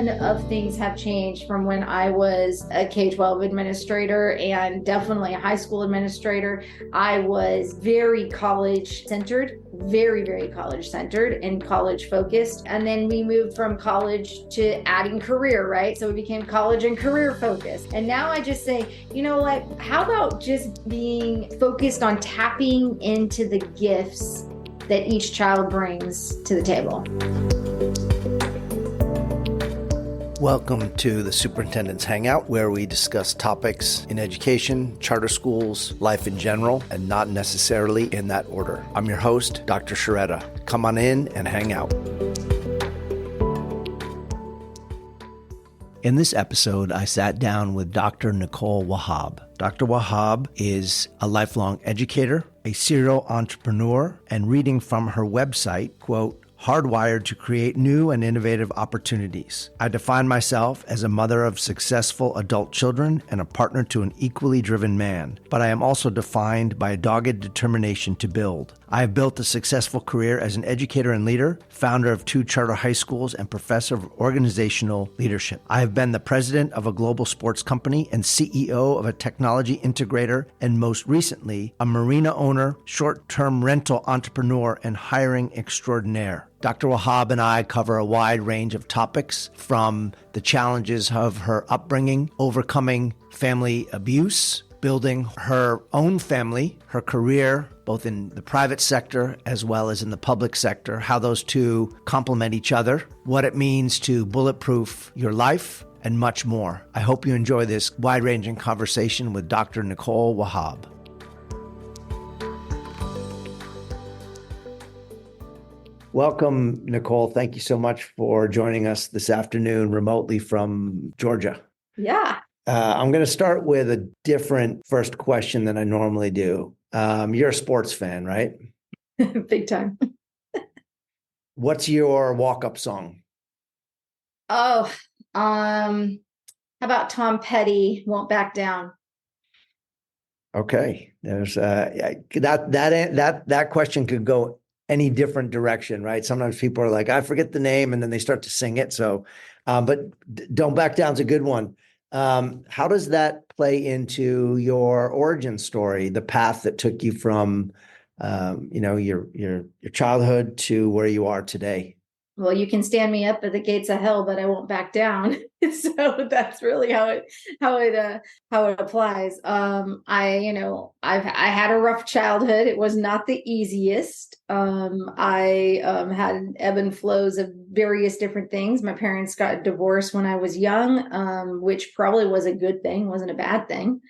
ton of things have changed from when I was a K-12 administrator and definitely a high school administrator. I was very college centered, very college centered and college focused. And then we moved from college to adding career, right? So we became college and career focused. And now I just say, you know what? How about just being focused on tapping into the gifts that each child brings to the table? Welcome to the Superintendent's Hangout, where we discuss topics in education, charter schools, life in general, and not necessarily in that order. I'm your host, Dr. Sharetta. Come on in and hang out. In this episode, I sat down with Dr. Nicole Wahab. Dr. Wahab is a lifelong educator, a serial entrepreneur, and reading from her website, quote, hardwired to create new and innovative opportunities. I define myself as a mother of successful adult children and a partner to an equally driven man, but I am also defined by a dogged determination to build. I have built a successful career as an educator and leader, founder of 2 charter high schools, and professor of organizational leadership. I have been the president of a global sports company and CEO of a technology integrator, and most recently, a marina owner, short-term rental entrepreneur, and hiring extraordinaire. Dr. Wahab and I cover a wide range of topics, from the challenges of her upbringing, overcoming family abuse, building her own family, her career, both in the private sector as well as in the public sector, how those two complement each other, what it means to bulletproof your life, and much more. I hope you enjoy this wide-ranging conversation with Dr. Nicole Wahab. Welcome, Nicole. Thank you so much for joining us this afternoon remotely from Georgia. Yeah. I'm going to start with a different first question than I normally do. You're a sports fan, right? Big time. What's your walk-up song? Oh, how about Tom Petty, Won't Back Down? Okay. There's that question could go any different direction, right? Sometimes people are like, I forget the name, and then they start to sing it. So, but Don't Back Down's a good one. How does that play into your origin story, the path that took you from, your childhood to where you are today? Well, you can stand me up at the gates of hell, but I won't back down. So that's really how it applies. I had a rough childhood. It was not the easiest. I had ebb and flows of various different things. My parents got divorced when I was young, which probably was a good thing, wasn't a bad thing.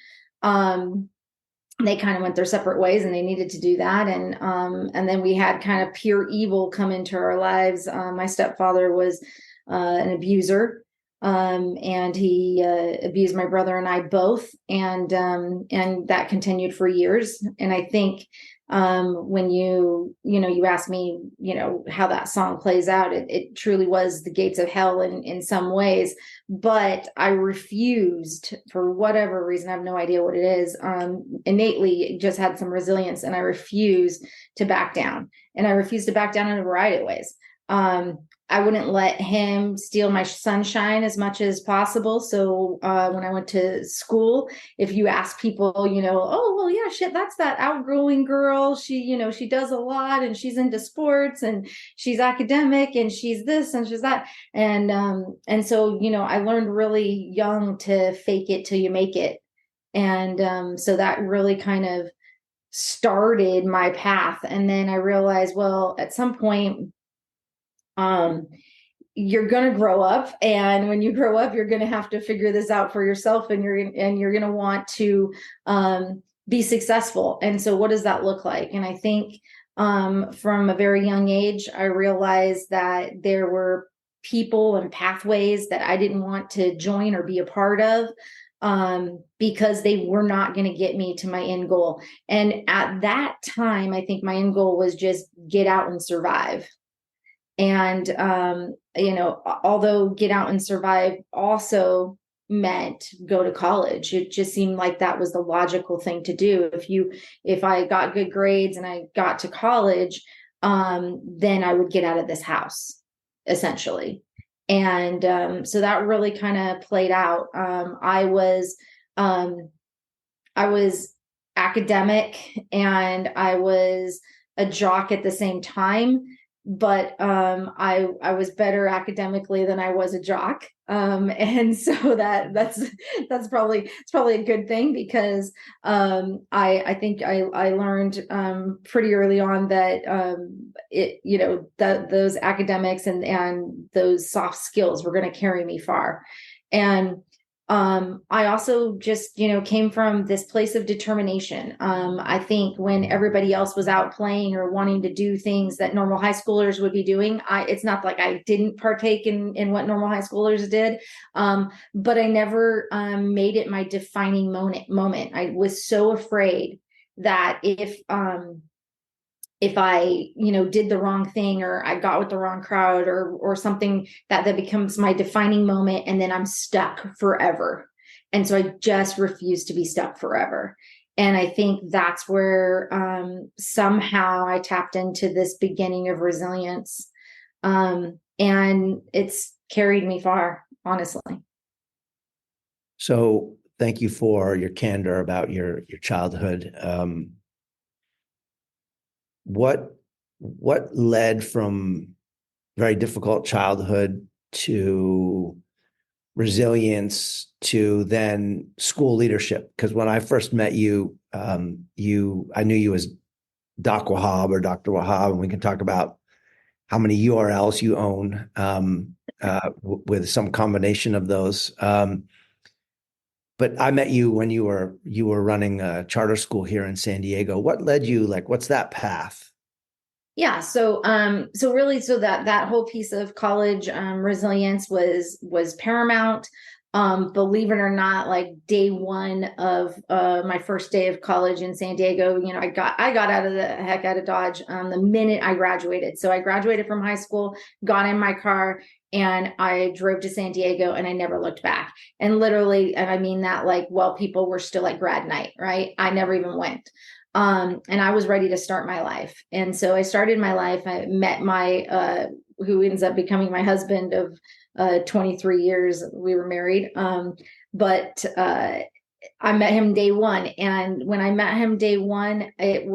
They kind of went their separate ways, and they needed to do that. And then we had kind of pure evil come into our lives. My stepfather was an abuser, and he abused my brother and I both, and that continued for years. And I think when you asked me, how that song plays out, it truly was the gates of hell in some ways. But I refused, for whatever reason, I have no idea what it is, innately just had some resilience, and I refused to back down. And I refused to back down in a variety of ways. I wouldn't let him steal my sunshine as much as possible. So when I went to school, if you ask people, oh, well, yeah, shit, that's that outgoing girl. She does a lot, and she's into sports, and she's academic, and she's this and she's that. And so, I learned really young to fake it till you make it. And so that really kind of started my path. And then I realized, well, at some point, you're going to grow up, and when you grow up, you're going to have to figure this out for yourself, and you're going to want to be successful. And so what does that look like? And I think from a very young age, I realized that there were people and pathways that I didn't want to join or be a part of, because they were not going to get me to my end goal. And at that time, I think my end goal was just get out and survive. And, although get out and survive also meant go to college, it just seemed like that was the logical thing to do. If I got good grades and I got to college, then I would get out of this house, essentially. And so that really kind of played out. Um, I was academic and I was a jock at the same time, but I was better academically than I was a jock. And so that's probably it's probably a good thing, because I think I learned pretty early on that it that those academics and those soft skills were going to carry me far. And I also just, came from this place of determination. I think when everybody else was out playing or wanting to do things that normal high schoolers would be doing, it's not like I didn't partake in what normal high schoolers did. But I never made it my defining moment. I was so afraid that if I, did the wrong thing, or I got with the wrong crowd, or something that becomes my defining moment, and then I'm stuck forever. And so I just refuse to be stuck forever. And I think that's where somehow I tapped into this beginning of resilience. And it's carried me far, honestly. So thank you for your candor about your childhood. What led from very difficult childhood to resilience to then school leadership? Because when I first met you, I knew you as Doc Wahab or Dr. Wahab, and we can talk about how many URLs you own with some combination of those. But I met you when you were running a charter school here in San Diego. What led you? Like, what's that path? Yeah. So really, so that whole piece of college resilience was paramount. Believe it or not, like day one of my first day of college in San Diego, I got out of the heck out of Dodge the minute I graduated. So I graduated from high school, got in my car, and I drove to San Diego, and I never looked back. And literally, and I mean that like, while people were still at grad night, right? I never even went. And I was ready to start my life. And so I started my life. I met my, who ends up becoming my husband of 23 years. We were married. But I met him day one. And when I met him day one, it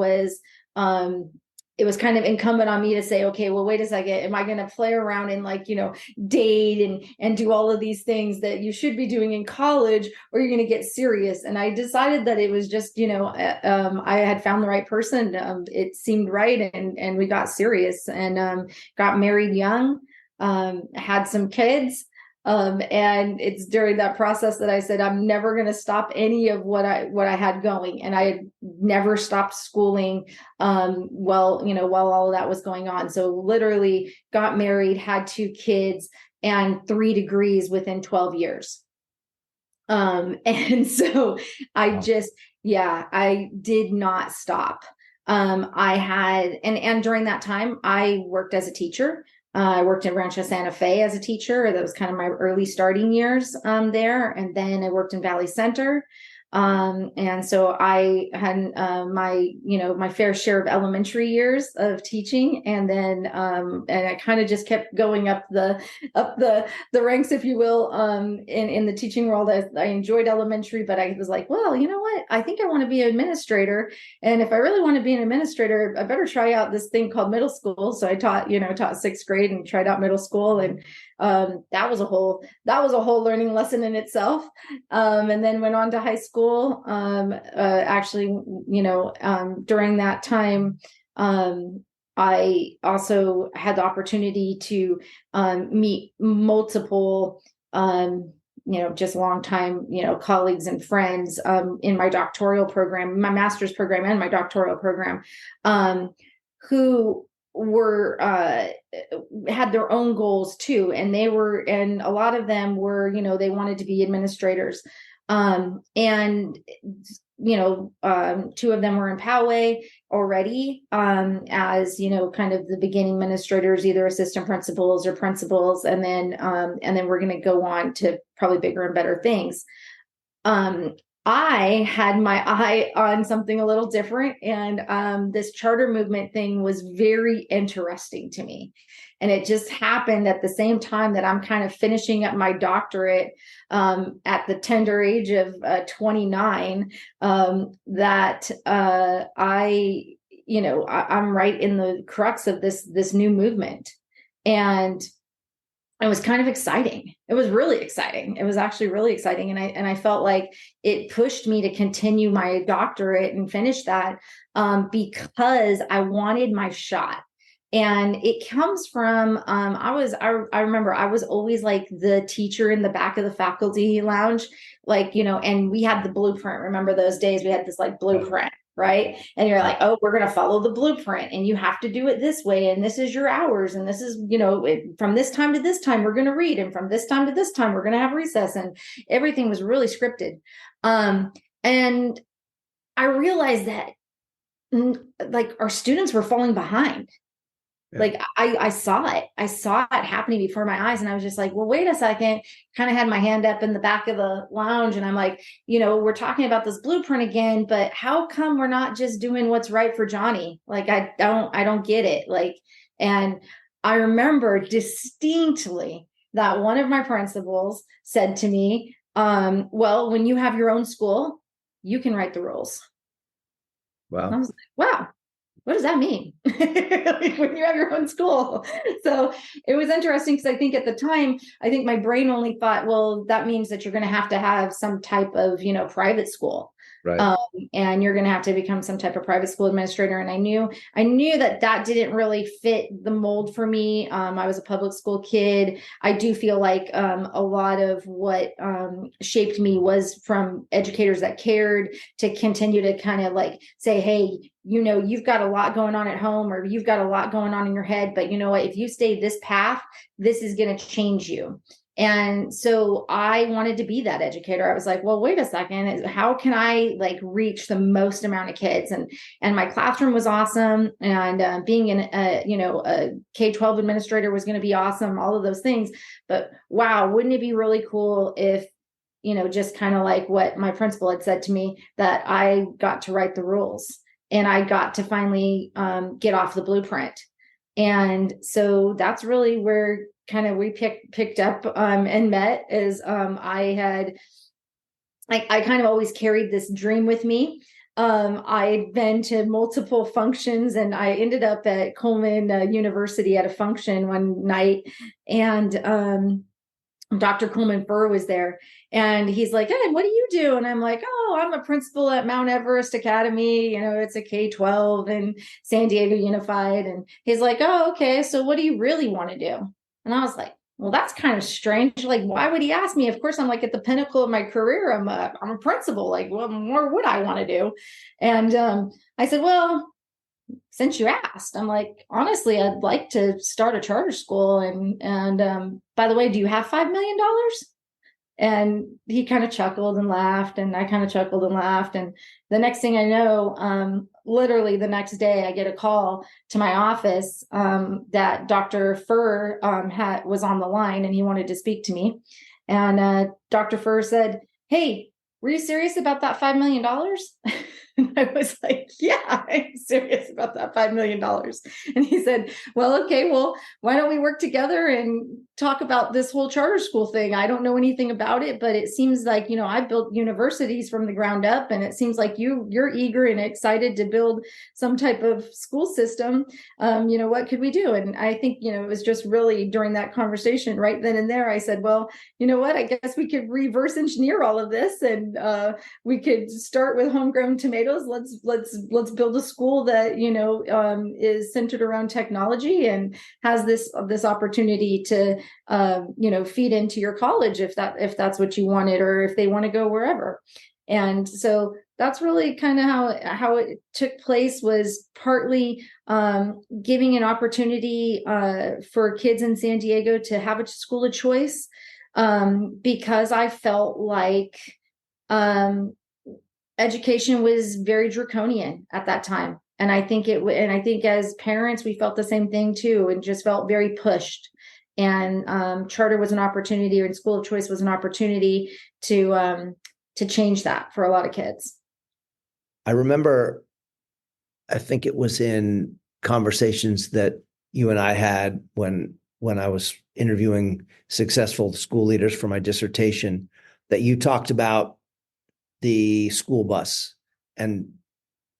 was kind of incumbent on me to say, okay, well, wait a second. Am I going to play around and date and do all of these things that you should be doing in college, or you're going to get serious? And I decided that it was just, I had found the right person. It seemed right. And we got serious and got married young, had some kids. And it's during that process that I said, I'm never going to stop any of what I had going. And I had never stopped schooling, while all of that was going on. So literally got married, had 2 kids and 3 degrees within 12 years. And so I did not stop. I had, and during that time I worked as a teacher. I worked in Rancho Santa Fe as a teacher. That was kind of my early starting years there. And then I worked in Valley Center. And so I had my fair share of elementary years of teaching, and then and I kind of just kept going up the ranks, if you will, in the teaching world. I enjoyed elementary, but I was like, well, you know what? I think I want to be an administrator, and if I really want to be an administrator, I better try out this thing called middle school. So I taught 6th grade and tried out middle school, and that was a whole learning lesson in itself. And then went on to high school. Actually, during that time, I also had the opportunity to meet multiple, just longtime, colleagues and friends in my doctoral program, my master's program and my doctoral program, who were had their own goals too, and a lot of them were, they wanted to be administrators, and 2 of them were in Poway already, as kind of the beginning administrators, either assistant principals or principals, and then we're going to go on to probably bigger and better things. I had my eye on something a little different, and this charter movement thing was very interesting to me. And it just happened at the same time that I'm kind of finishing up my doctorate at the tender age of 29. That I'm right in the crux of this new movement, and it was kind of exciting. It was really exciting. It was actually really exciting. And I felt like it pushed me to continue my doctorate and finish that because I wanted my shot. And it comes from I remember I was always like the teacher in the back of the faculty lounge, like, and we had the blueprint. Remember those days? We had this like blueprint, right? And you're like, oh, we're going to follow the blueprint and you have to do it this way. And this is your hours. And this is, from this time to this time, we're going to read. And from this time to this time, we're going to have recess. And everything was really scripted. And I realized that like our students were falling behind. Yeah. Like I saw it happening before my eyes. And I was just like, well, wait a second, kind of had my hand up in the back of the lounge. And I'm like, we're talking about this blueprint again, but how come we're not just doing what's right for Johnny? Like, I don't get it. Like, and I remember distinctly that one of my principals said to me, well, when you have your own school, you can write the rules. Wow. And I was like, wow. What does that mean? When you have your own school? So it was interesting because I think at the time, I think my brain only thought, well, that means that you're going to have some type of, private school. Right. And you're going to have to become some type of private school administrator. And I knew that didn't really fit the mold for me. I was a public school kid. I do feel like a lot of what shaped me was from educators that cared to continue to kind of like say, hey, you've got a lot going on at home, or you've got a lot going on in your head, but you know what, if you stay this path, this is going to change you. And so I wanted to be that educator. I was like, well, wait a second, how can I like reach the most amount of kids? And my classroom was awesome. And being a K-12 administrator was going to be awesome, all of those things. But wow, wouldn't it be really cool if, just kind of like what my principal had said to me, that I got to write the rules and I got to finally get off the blueprint. And so that's really where kind of we picked up and met. Is I kind of always carried this dream with me. I'd been to multiple functions, and I ended up at Coleman University at a function one night, and Dr. Coleman Furr was there, and he's like, hey, what do you do? And I'm like, oh, I'm a principal at Mount Everest Academy. It's a K-12 in San Diego Unified. And he's like, oh, okay. So what do you really want to do? And I was like, well, that's kind of strange. Like, why would he ask me? Of course, I'm like at the pinnacle of my career. I'm a principal. Like, what more would I want to do? And I said, well, since you asked, I'm like, honestly, I'd like to start a charter school. And by the way, do you have $5 million? And he kind of chuckled and laughed, and I kind of chuckled and laughed. And the next thing I know, literally the next day, I get a call to my office that Dr. Furr was on the line, and he wanted to speak to me. And Dr. Furr said, hey, were you serious about that $5 million? And I was like, yeah, I'm serious about that $5 million. And he said, well, okay, well, why don't we work together and talk about this whole charter school thing? I don't know anything about it, but it seems like, I built universities from the ground up, and it seems like you're eager and excited to build some type of school system. What could we do? And I think, it was just really during that conversation right then and there, I said, well, you know what, I guess we could reverse engineer all of this, and we could start with homegrown tomatoes. Let's build a school that is centered around technology and has this opportunity to feed into your college if that's what you wanted, or if they want to go wherever. And so that's really kind of how it took place, was partly giving an opportunity for kids in San Diego to have a school of choice, because I felt like education was very draconian at that time. And I think as parents, we felt the same thing too, and just felt very pushed. And charter was an opportunity, and school of choice was an opportunity to to change that for a lot of kids. I remember, I think it was in conversations that you and I had when I was interviewing successful school leaders for my dissertation, that you talked about the school bus and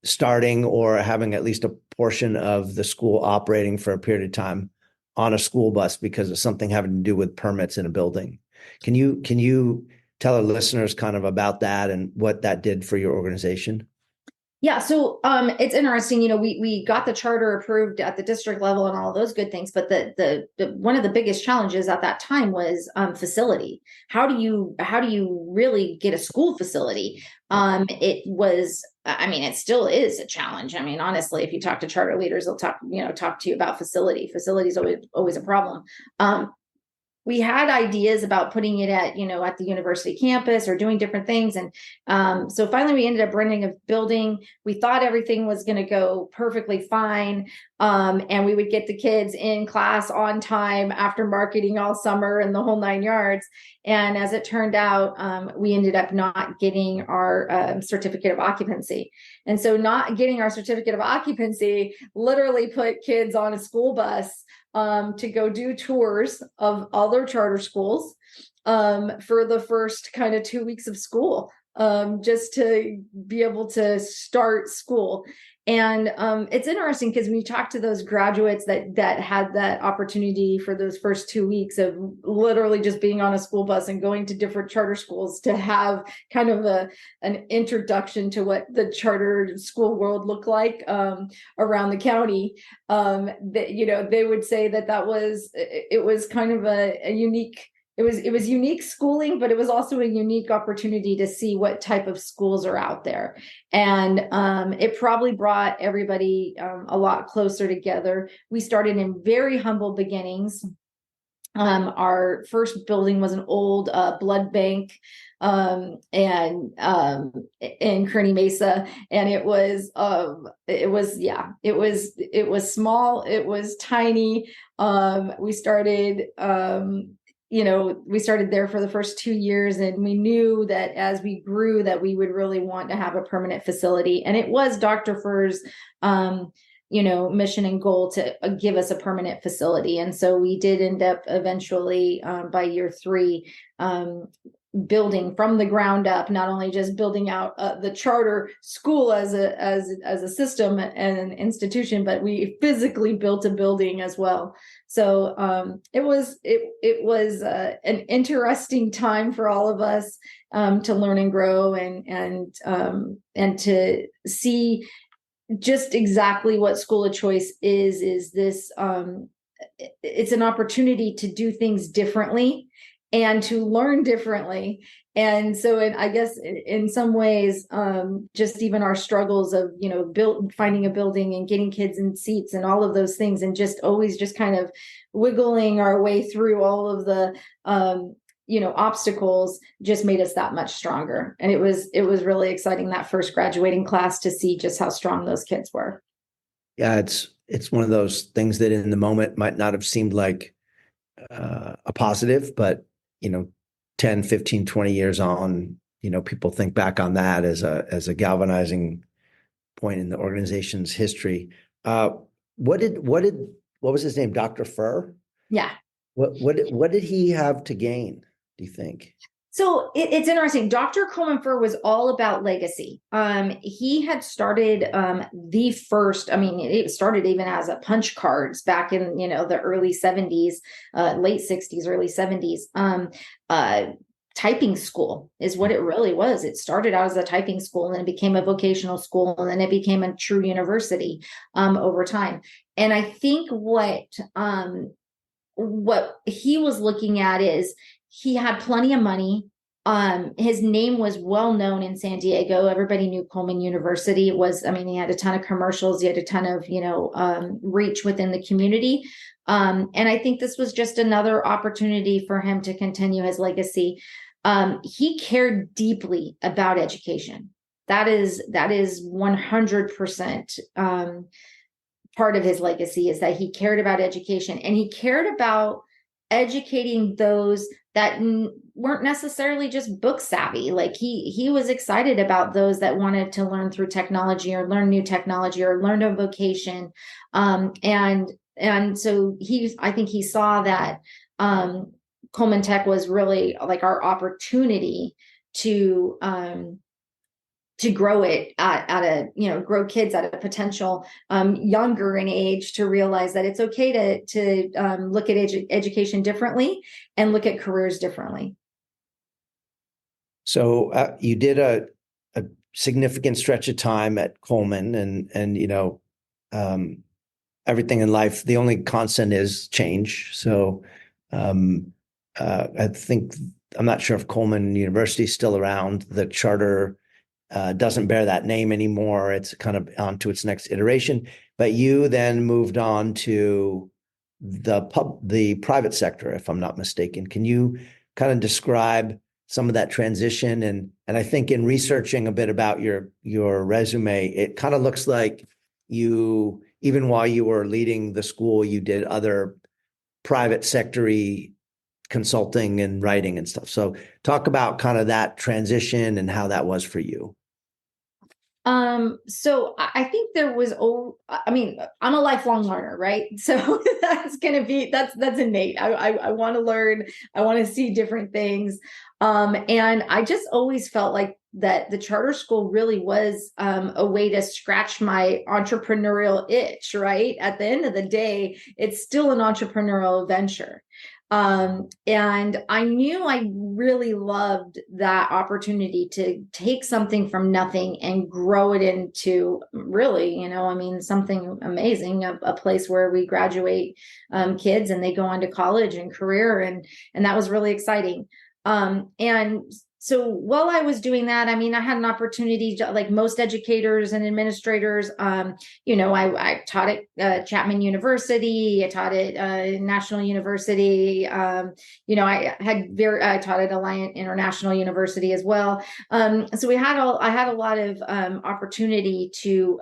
starting or having at least a portion of the school operating for a period of time on a school bus because of something having to do with permits in a building. Can you tell our listeners kind of about that and what that did for your organization? Yeah, so it's interesting. We got the charter approved at the district level and all of those good things, but the one of the biggest challenges at that time was facility. How do you really get a school facility? It was, I mean, it still is a challenge. I mean, honestly, if you talk to charter leaders, they'll talk to you about facility. Facility is always a problem. We had ideas about putting it at the university campus or doing different things. And so finally we ended up renting a building. We thought everything was going to go perfectly fine. And we would get the kids in class on time after marketing all summer and the whole 9 yards. And as it turned out, we ended up not getting our certificate of occupancy. And so not getting our certificate of occupancy literally put kids on a school bus to go do tours of other charter schools for the first kind of 2 weeks of school, just to be able to start school. And it's interesting because when you talk to those graduates that had that opportunity for those first 2 weeks of literally just being on a school bus and going to different charter schools to have kind of an introduction to what the charter school world looked like around the county, they would say it was kind of a unique. It was unique schooling, but it was also a unique opportunity to see what type of schools are out there. And it probably brought everybody a lot closer together. We started in very humble beginnings. Our first building was an old blood bank in Kearney Mesa, and it was small, it was tiny. We started we started there for the first 2 years, and we knew that as we grew that we would really want to have a permanent facility. And it was Dr. Furr's, mission and goal to give us a permanent facility. And so we did end up eventually by year 3, building from the ground up, not only just building out the charter school as a system and an institution, but we physically built a building as well. So it was an interesting time for all of us to learn and grow and to see just exactly what school of choice is this. It's an opportunity to do things differently and to learn differently. And so I guess in some ways, just even our struggles of, finding a building and getting kids in seats and all of those things, and just always just kind of wiggling our way through all of the, obstacles just made us that much stronger. And it was really exciting that first graduating class to see just how strong those kids were. Yeah, it's one of those things that in the moment might not have seemed like a positive, but 10, 15, 20 years on, people think back on that as a galvanizing point in the organization's history. What was his name? Dr. Furr? Yeah. What did he have to gain, do you think? So it's interesting. Dr. Coleman Furr was all about legacy. He had started the first, it started even as a punch cards back in, the early 70s, late 60s, early 70s. Typing school is what it really was. It started out as a typing school, and then it became a vocational school, and then it became a true university over time. And I think what he was looking at is he had plenty of money. His name was well known in San Diego. Everybody knew Coleman University. He had a ton of commercials. He had a ton of, reach within the community. And I think this was just another opportunity for him to continue his legacy. He cared deeply about education. That is 100% part of his legacy, is that he cared about education, and he cared about educating those weren't necessarily just book savvy. Like he was excited about those that wanted to learn through technology or learn new technology or learn a vocation. And so I think he saw that Coleman Tech was really like our opportunity to grow it at a, grow kids at a potential younger in age, to realize that it's okay to look at education differently and look at careers differently. So you did a significant stretch of time at Coleman, and everything in life, the only constant is change. So I think, I'm not sure if Coleman University is still around. The charter doesn't bear that name anymore. It's kind of on to its next iteration. But you then moved on to the private sector, if I'm not mistaken. Can you kind of describe some of that transition? And I think in researching a bit about your resume, it kind of looks like you, even while you were leading the school, you did other private sector-y consulting and writing and stuff. So talk about kind of that transition and how that was for you. So I think I'm a lifelong learner, right? So that's innate. I want to learn. I want to see different things. And I just always felt like that the charter school really was a way to scratch my entrepreneurial itch, right? At the end of the day, it's still an entrepreneurial venture. And I knew I really loved that opportunity to take something from nothing and grow it into really, something amazing, a place where we graduate kids and they go on to college and career. And that was really exciting. And so while I was doing that, I had an opportunity to, like most educators and administrators, I taught at Chapman University, I taught at National University, I taught at Alliant International University as well. So I had a lot of opportunity to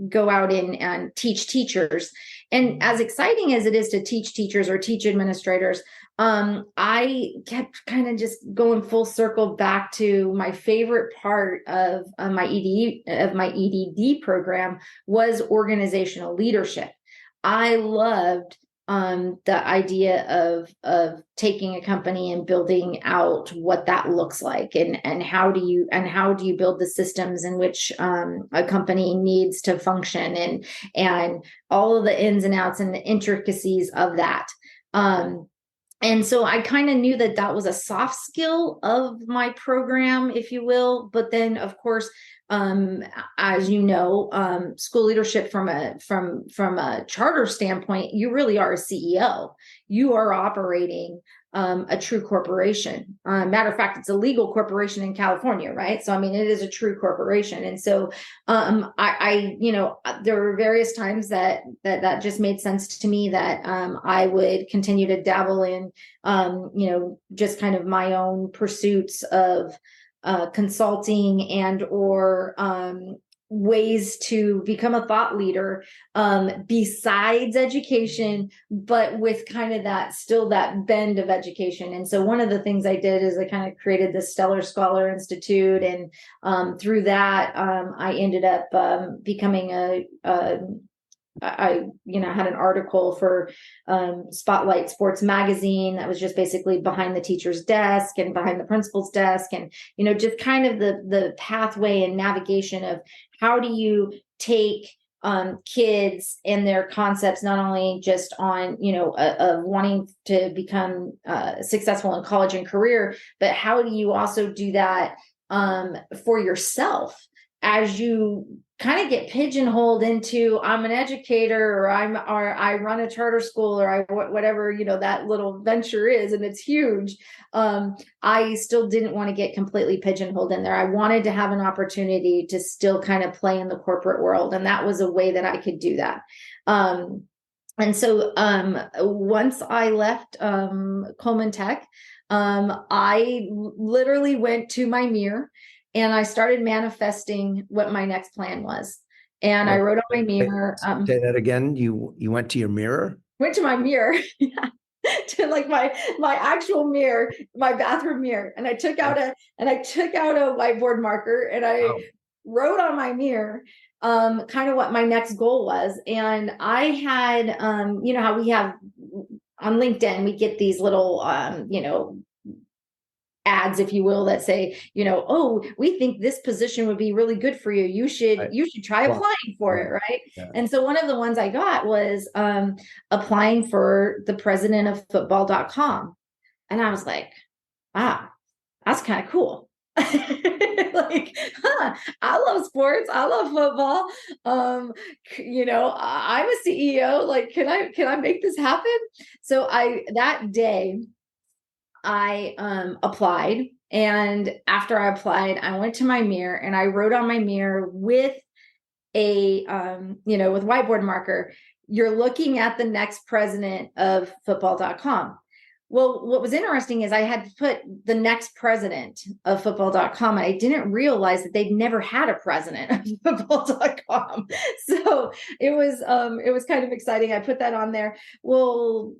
go out and teach teachers. And as exciting as it is to teach teachers or teach administrators, I kept kind of just going full circle back to my favorite part of my EDD program was organizational leadership. I loved the idea of taking a company and building out what that looks like, and how do you build the systems in which a company needs to function, and all of the ins and outs and the intricacies of that. And so I kind of knew that was a soft skill of my program, if you will. But then, of course, as you know, school leadership from a charter standpoint, you really are a CEO. You are operating a true corporation. Matter of fact, it's a legal corporation in California, right? So, it is a true corporation. And so, there were various times that just made sense to me that I would continue to dabble in, just kind of my own pursuits of consulting and or ways to become a thought leader besides education, but with kind of that bend of education. And so one of the things I did is I kind of created the Stellar Scholar Institute, and through that I ended up becoming I had an article for Spotlight Sports Magazine that was just basically behind the teacher's desk and behind the principal's desk, and just kind of the pathway and navigation of how do you take kids and their concepts, not only just on of wanting to become successful in college and career, but how do you also do that for yourself as you kind of get pigeonholed into I'm an educator, or I run a charter school, or whatever that little venture is, and it's huge. I still didn't want to get completely pigeonholed in there. I wanted to have an opportunity to still kind of play in the corporate world, and that was a way that I could do that. And so once I left Coleman Tech, I literally went to my mirror and I started manifesting what my next plan was. And I wrote on my mirror. Say that again. You went to your mirror? Went to my mirror. Yeah. to like my actual mirror, my bathroom mirror, and I took out a whiteboard marker, and I wrote on my mirror kind of what my next goal was. And I had you know how we have on LinkedIn, we get these little you know, ads, if you will, that say, you know, oh, we think this position would be really good for you. You should try applying for it, right? Yeah. And so one of the ones I got was applying for the president of football.com. And I was like, wow, that's kind of cool. Like, I love sports. I love football. You know, I'm a CEO. Like, can I make this happen? So that day I applied, and after I applied, I went to my mirror and I wrote on my mirror with a you know, with whiteboard marker, you're looking at the next president of football.com. Well, what was interesting is I had put the next president of football.com. I didn't realize that they'd never had a president of football.com. So it was kind of exciting. I put that on there. Well,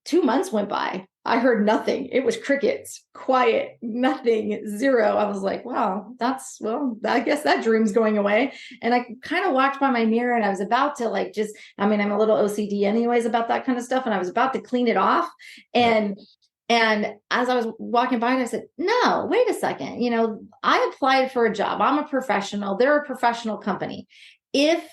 2 months went by. I heard nothing. It was crickets, quiet, nothing, zero. I was like, wow, I guess that dream's going away. And I kind of walked by my mirror, and I was about to like, I'm a little OCD anyways about that kind of stuff. And I was about to clean it off. And as I was walking by, I said, no, wait a second. You know, I applied for a job. I'm a professional. They're a professional company. If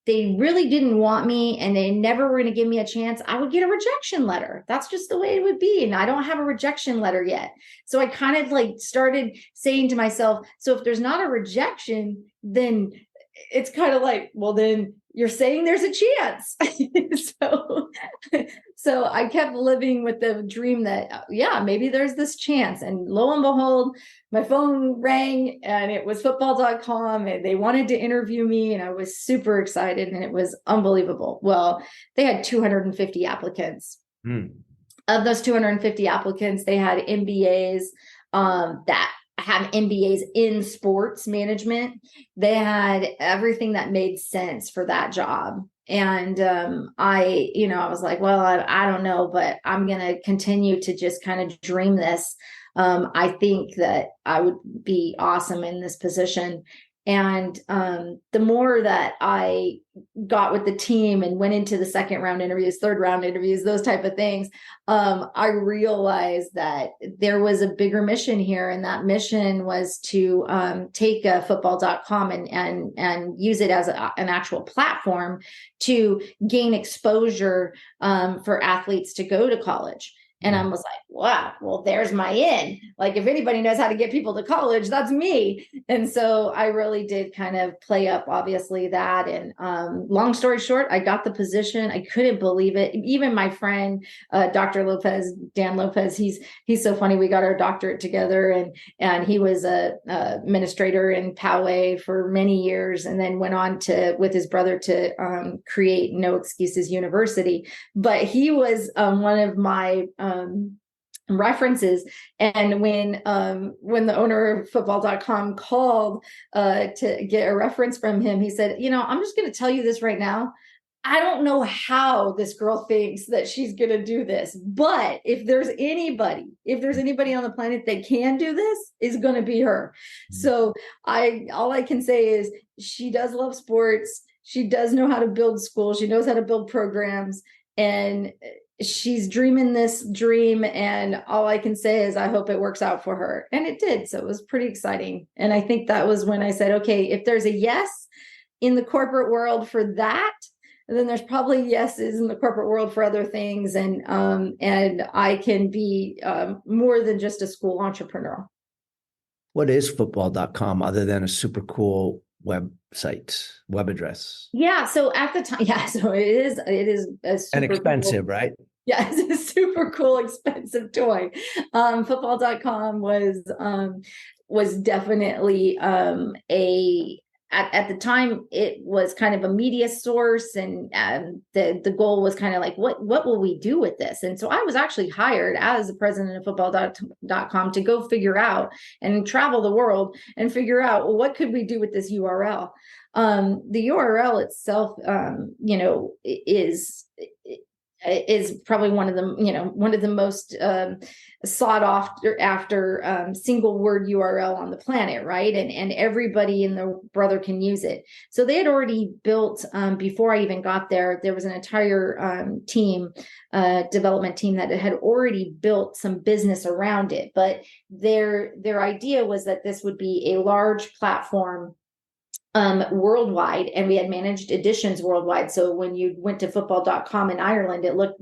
they really didn't want me and they never were going to give me a chance, I would get a rejection letter. That's just the way it would be. And I don't have a rejection letter yet. So I kind of like started saying to myself, so if there's not a rejection, then it's kind of like, well, then you're saying there's a chance. So I kept living with the dream that, yeah, maybe there's this chance. And lo and behold, my phone rang, and it was football.com, and they wanted to interview me, and I was super excited, and it was unbelievable. Well, they had 250 applicants. Of those 250 applicants, they had MBAs that have MBAs in sports management. They had everything that made sense for that job. And I was like, well, I don't know, but I'm going to continue to just kind of dream this. I think that I would be awesome in this position. And the more that I got with the team and went into the second round interviews, third round interviews, those type of things, I realized that there was a bigger mission here. And that mission was to take football.com and use it as an actual platform to gain exposure for athletes to go to college. And I was like, wow, well, there's my in. Like, if anybody knows how to get people to college, that's me. And so I really did kind of play up, obviously, that. And long story short, I got the position. I couldn't believe it. Even my friend, Dr. Lopez, Dan Lopez, he's so funny. We got our doctorate together, and he was a administrator in Poway for many years, and then went on with his brother to create No Excuses University. But he was one of my references. And when the owner of football.com called to get a reference from him, he said, you know, I'm just going to tell you this right now. I don't know how this girl thinks that she's going to do this, but if there's anybody on the planet that can do this, is going to be her. So all I can say is she does love sports. She does know how to build schools. She knows how to build programs, and she's dreaming this dream. And all I can say is I hope it works out for her. And it did. So it was pretty exciting. And I think that was when I said, okay, if there's a yes in the corporate world for that, then there's probably yeses in the corporate world for other things. And I can be more than just a school entrepreneur. What is football.com other than a super cool website, web address? Yeah. So at the time, so it is a super and expensive, cool, right? Yeah, it's a super cool, expensive toy. Football.com was definitely at the time, it was kind of a media source, and the goal was kind of like, what will we do with this? And so I was actually hired as the president of football.com to go figure out and travel the world and figure out, well, what could we do with this URL? The URL itself, is probably one of the most sought after single word URL on the planet, right? And everybody and their brother can use it. So they had already built, before I even got there, there was an entire development team that had already built some business around it. But their idea was that this would be a large platform worldwide, and we had managed editions worldwide. So when you went to football.com in Ireland, it looked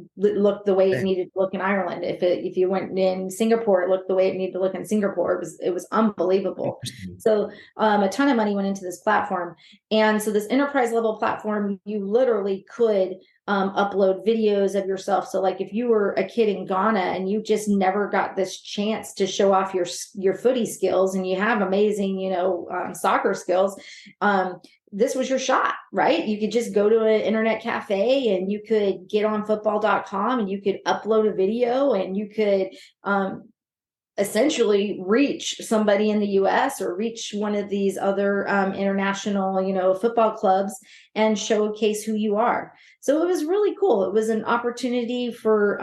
the way it needed to look in Ireland. If you went in Singapore, it looked the way it needed to look in Singapore. It was unbelievable. So a ton of money went into this platform. And so this enterprise level platform, you literally could upload videos of yourself. So like if you were a kid in Ghana and you just never got this chance to show off your footy skills, and you have amazing, soccer skills, this was your shot, right? You could just go to an internet cafe and you could get on football.com and you could upload a video, and you could essentially reach somebody in the US or reach one of these other international, football clubs and showcase who you are. So it was really cool. It was an opportunity for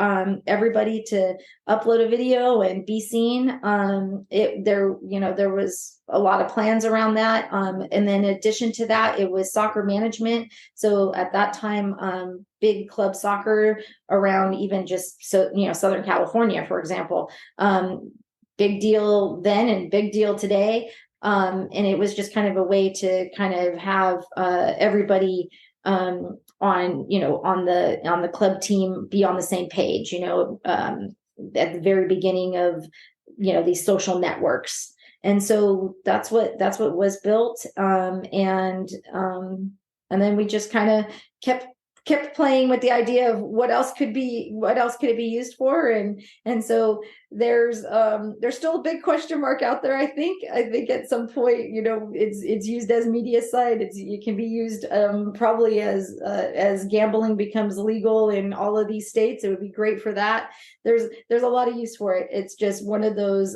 everybody to upload a video and be seen. There was a lot of plans around that. And then in addition to that, it was soccer management. So at that time, big club soccer around even just Southern California, for example, big deal then and big deal today. And it was just kind of a way to kind of have everybody on the club team be on the same page, at the very beginning of these social networks. And so that's what was built. And then we just kind of kept playing with the idea of what else could it be used for. And so there's still a big question mark out there. I think at some point, it's used as media site. It can be used probably as gambling becomes legal in all of these states. It would be great for that. There's a lot of use for it. It's just one of those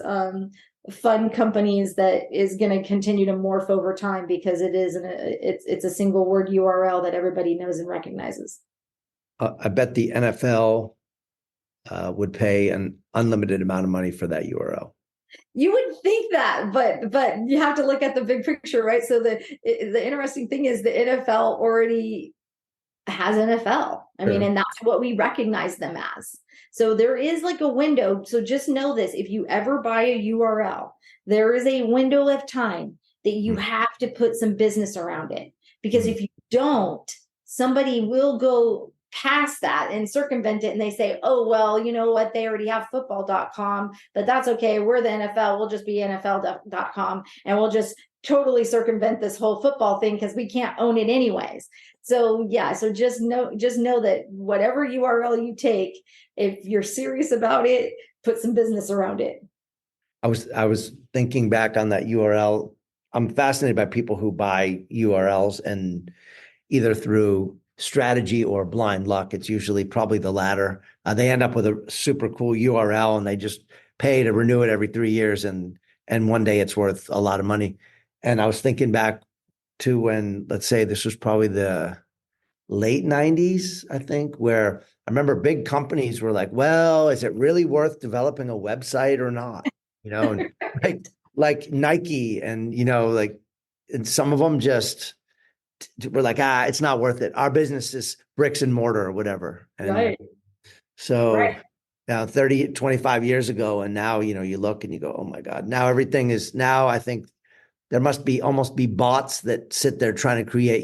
fun companies that is going to continue to morph over time, because it's a single word URL that everybody knows and recognizes. I bet the NFL would pay an unlimited amount of money for that URL. You would think that, but you have to look at the big picture, right? So the interesting thing is the NFL already has NFL. I mean, and that's what we recognize them as. So there is like a window. So just know this: if you ever buy a URL, there is a window of time that you have to put some business around it. Because if you don't, somebody will go past that and circumvent it, and they say, oh, well, you know what, they already have football.com, but that's okay, we're the NFL, we'll just be NFL.com, and we'll just totally circumvent this whole football thing because we can't own it anyways. So so just know that whatever URL you take, if you're serious about it, put some business around it. I was thinking back on that URL. I'm fascinated by people who buy URLs, and either through strategy or blind luck, it's usually probably the latter. They end up with a super cool URL and they just pay to renew it every 3 years, and one day it's worth a lot of money. And I was thinking back to when, let's say this was probably the late 90s, I think, where I remember big companies were like, well, is it really worth developing a website or not? And like Nike and, and some of them just were like, it's not worth it. Our business is bricks and mortar or whatever. And right. So now 30, 25 years ago, and now, you look and you go, oh my God, now I think there must almost be bots that sit there trying to create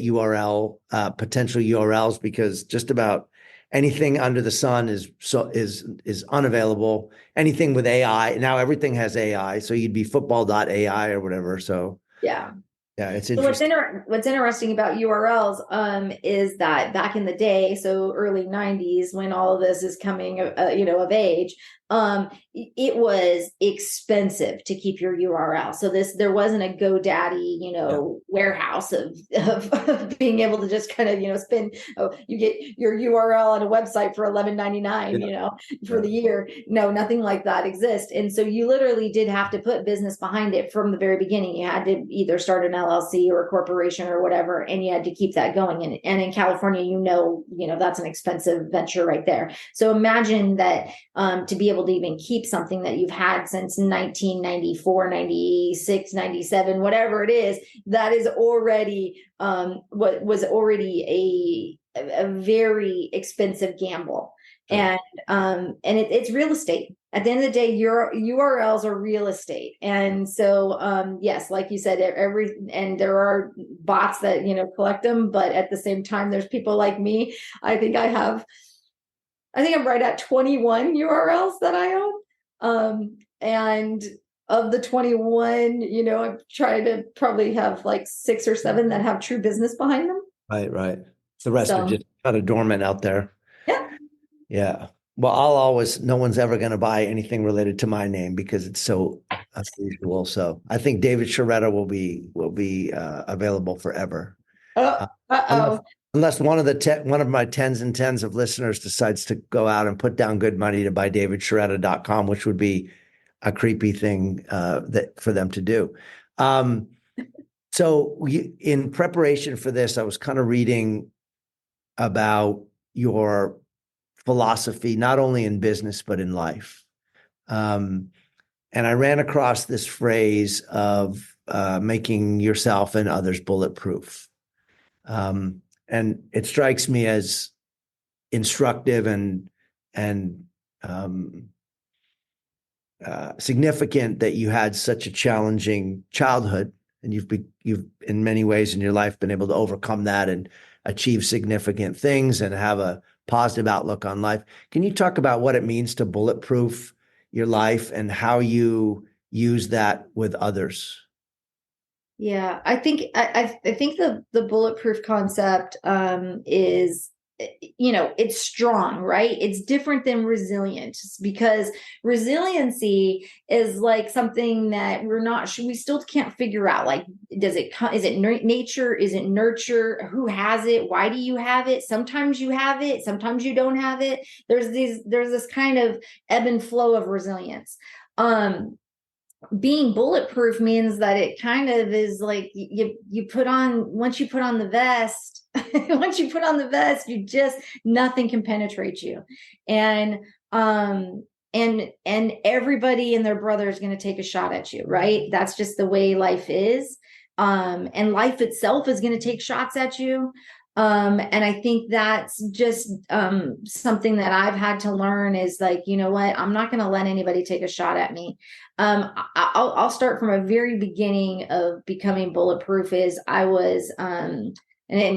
potential URLs, because just about anything under the sun is unavailable. Anything with AI, now everything has AI. So you'd be football.ai or whatever. So yeah, it's interesting. So what's interesting about URLs is that back in the day, so early 90s, when all of this is coming of age, it was expensive to keep your URL. So there wasn't a GoDaddy, warehouse of being able to just kind of, spend, you get your URL on a website for $11.99, for the year. No, nothing like that exists. And so you literally did have to put business behind it from the very beginning. You had to either start an LLC or a corporation or whatever, and you had to keep that going. And in California, that's an expensive venture right there. So imagine that, to be able to even keep something that you've had since 1994, 96, 97, whatever it is, that is already what was already a very expensive gamble. Sure. And it's real estate. At the end of the day, your URLs are real estate. And so, yes, like you said, and there are bots that, collect them. But at the same time, there's people like me. I think I'm right at 21 URLs that I own. And of the 21, I'm trying to probably have like 6 or 7 that have true business behind them. Right. The rest are just kind of dormant out there. Yeah. Yeah. Well, no one's ever going to buy anything related to my name because it's so unusual. So I think David Sharetta will be available forever. Unless one of my tens and tens of listeners decides to go out and put down good money to buy davidsharetta.com, which would be a creepy thing for them to do. So in preparation for this, I was kind of reading about your philosophy, not only in business, but in life. And I ran across this phrase of making yourself and others bulletproof. And it strikes me as instructive and significant that you had such a challenging childhood, and you've in many ways in your life been able to overcome that and achieve significant things and have a positive outlook on life. Can you talk about what it means to bulletproof your life and how you use that with others? Yeah, I think the bulletproof concept is, it's strong, right? It's different than resilience, because resiliency is like something that we still can't figure out. Like, is it nature? Is it nurture? Who has it? Why do you have it? Sometimes you have it, sometimes you don't have it. There's this kind of ebb and flow of resilience. Being bulletproof means that it kind of is like once you put on the vest, nothing can penetrate you. And everybody and their brother is going to take a shot at you, right? That's just the way life is. And life itself is going to take shots at you. And I think that's just something that I've had to learn is like, you know what, I'm not going to let anybody take a shot at me. I'll start from a very beginning of becoming bulletproof. Is I was and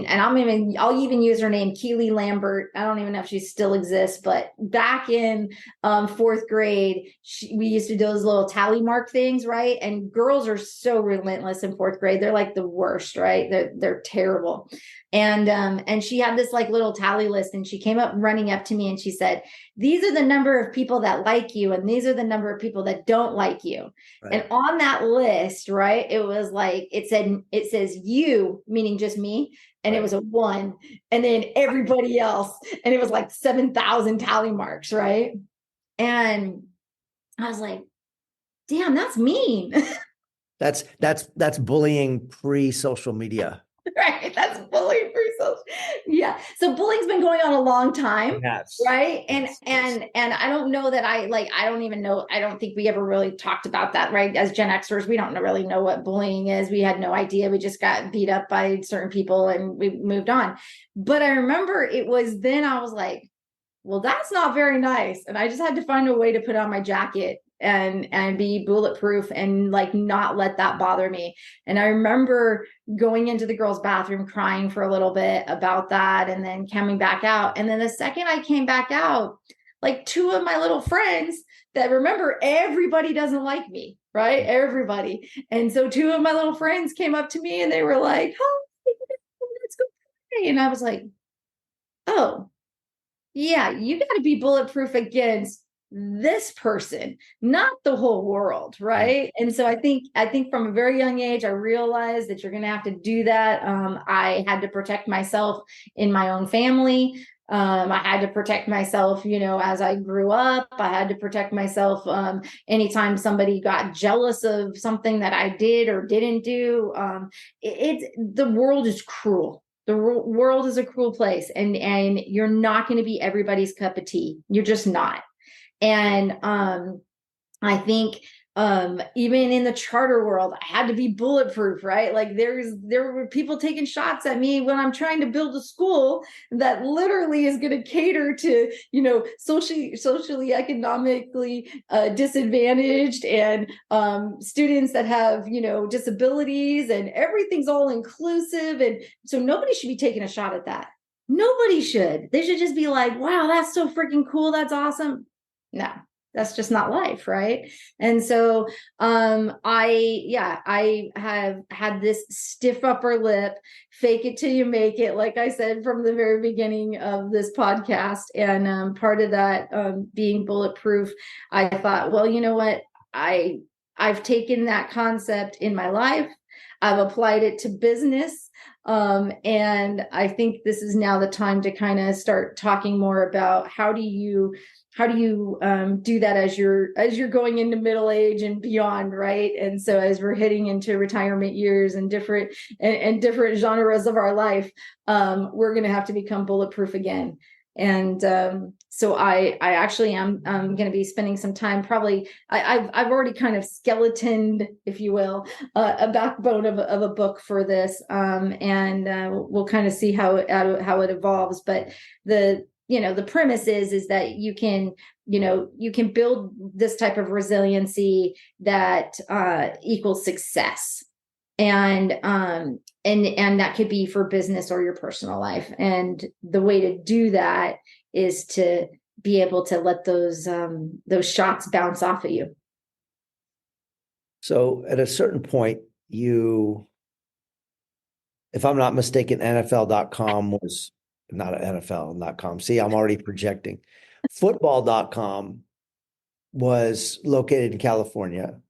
I'll even use her name, Keely Lambert. I don't even know if she still exists, but back in 4th grade, we used to do those little tally mark things, right? And girls are so relentless in 4th grade. They're like the worst, right? They're terrible. And she had this like little tally list, and she came up running up to me and she said, "These are the number of people that like you, and these are the number of people that don't like you." Right. And on that list, right, it was like, it says you, meaning just me. And right. It was a 1, and then everybody else. And it was like 7,000 tally marks. Right. And I was like, damn, that's mean. That's bullying pre-social media. Right. That's bullying for social. Yeah. So bullying's been going on a long time. Yes. Right. And I don't know that I don't even know. I don't think we ever really talked about that. Right. As Gen Xers, we don't really know what bullying is. We had no idea. We just got beat up by certain people and we moved on. But I remember it was then I was like, well, that's not very nice. And I just had to find a way to put on my jacket and be bulletproof and like not let that bother me. And I remember going into the girls' bathroom crying for a little bit about that, and then coming back out. And then the second I came back out, like 2 of my little friends that, remember, everybody doesn't like me, right? Everybody. And so 2 of my little friends came up to me and they were like, "Oh, let's go play." And I was like, "Oh, yeah, you got to be bulletproof against this person, not the whole world." Right. And so I think from a very young age, I realized that you're going to have to do that. I had to protect myself in my own family. I had to protect myself, as I grew up. I had to protect myself anytime somebody got jealous of something that I did or didn't do. The world is cruel. The world is a cruel place, and you're not going to be everybody's cup of tea. You're just not. And I think even in the charter world, I had to be bulletproof, right? Like there were people taking shots at me when I'm trying to build a school that literally is going to cater to, socially, economically disadvantaged, and students that have, disabilities, and everything's all inclusive. And so nobody should be taking a shot at that. Nobody should. They should just be like, wow, that's so freaking cool. That's awesome. No, that's just not life, right? And so I have had this stiff upper lip, fake it till you make it, like I said from the very beginning of this podcast. And part of that being bulletproof, I thought, well, you know what? I've taken that concept in my life. I've applied it to business. And I think this is now the time to kind of start talking more about how do you do that as you're going into middle age and beyond, right? And so as we're heading into retirement years and different genres of our life, we're going to have to become bulletproof again. And so I actually am going to be spending some time. Probably I've already kind of skeletoned, if you will, a backbone of a book for this, and we'll kind of see how it evolves. But the premise is that you can build this type of resiliency that equals success. And that could be for business or your personal life. And the way to do that is to be able to let those shots bounce off of you. So at a certain point, if I'm not mistaken, NFL.com was not NFL.com. See, I'm already projecting. Football.com was located in California.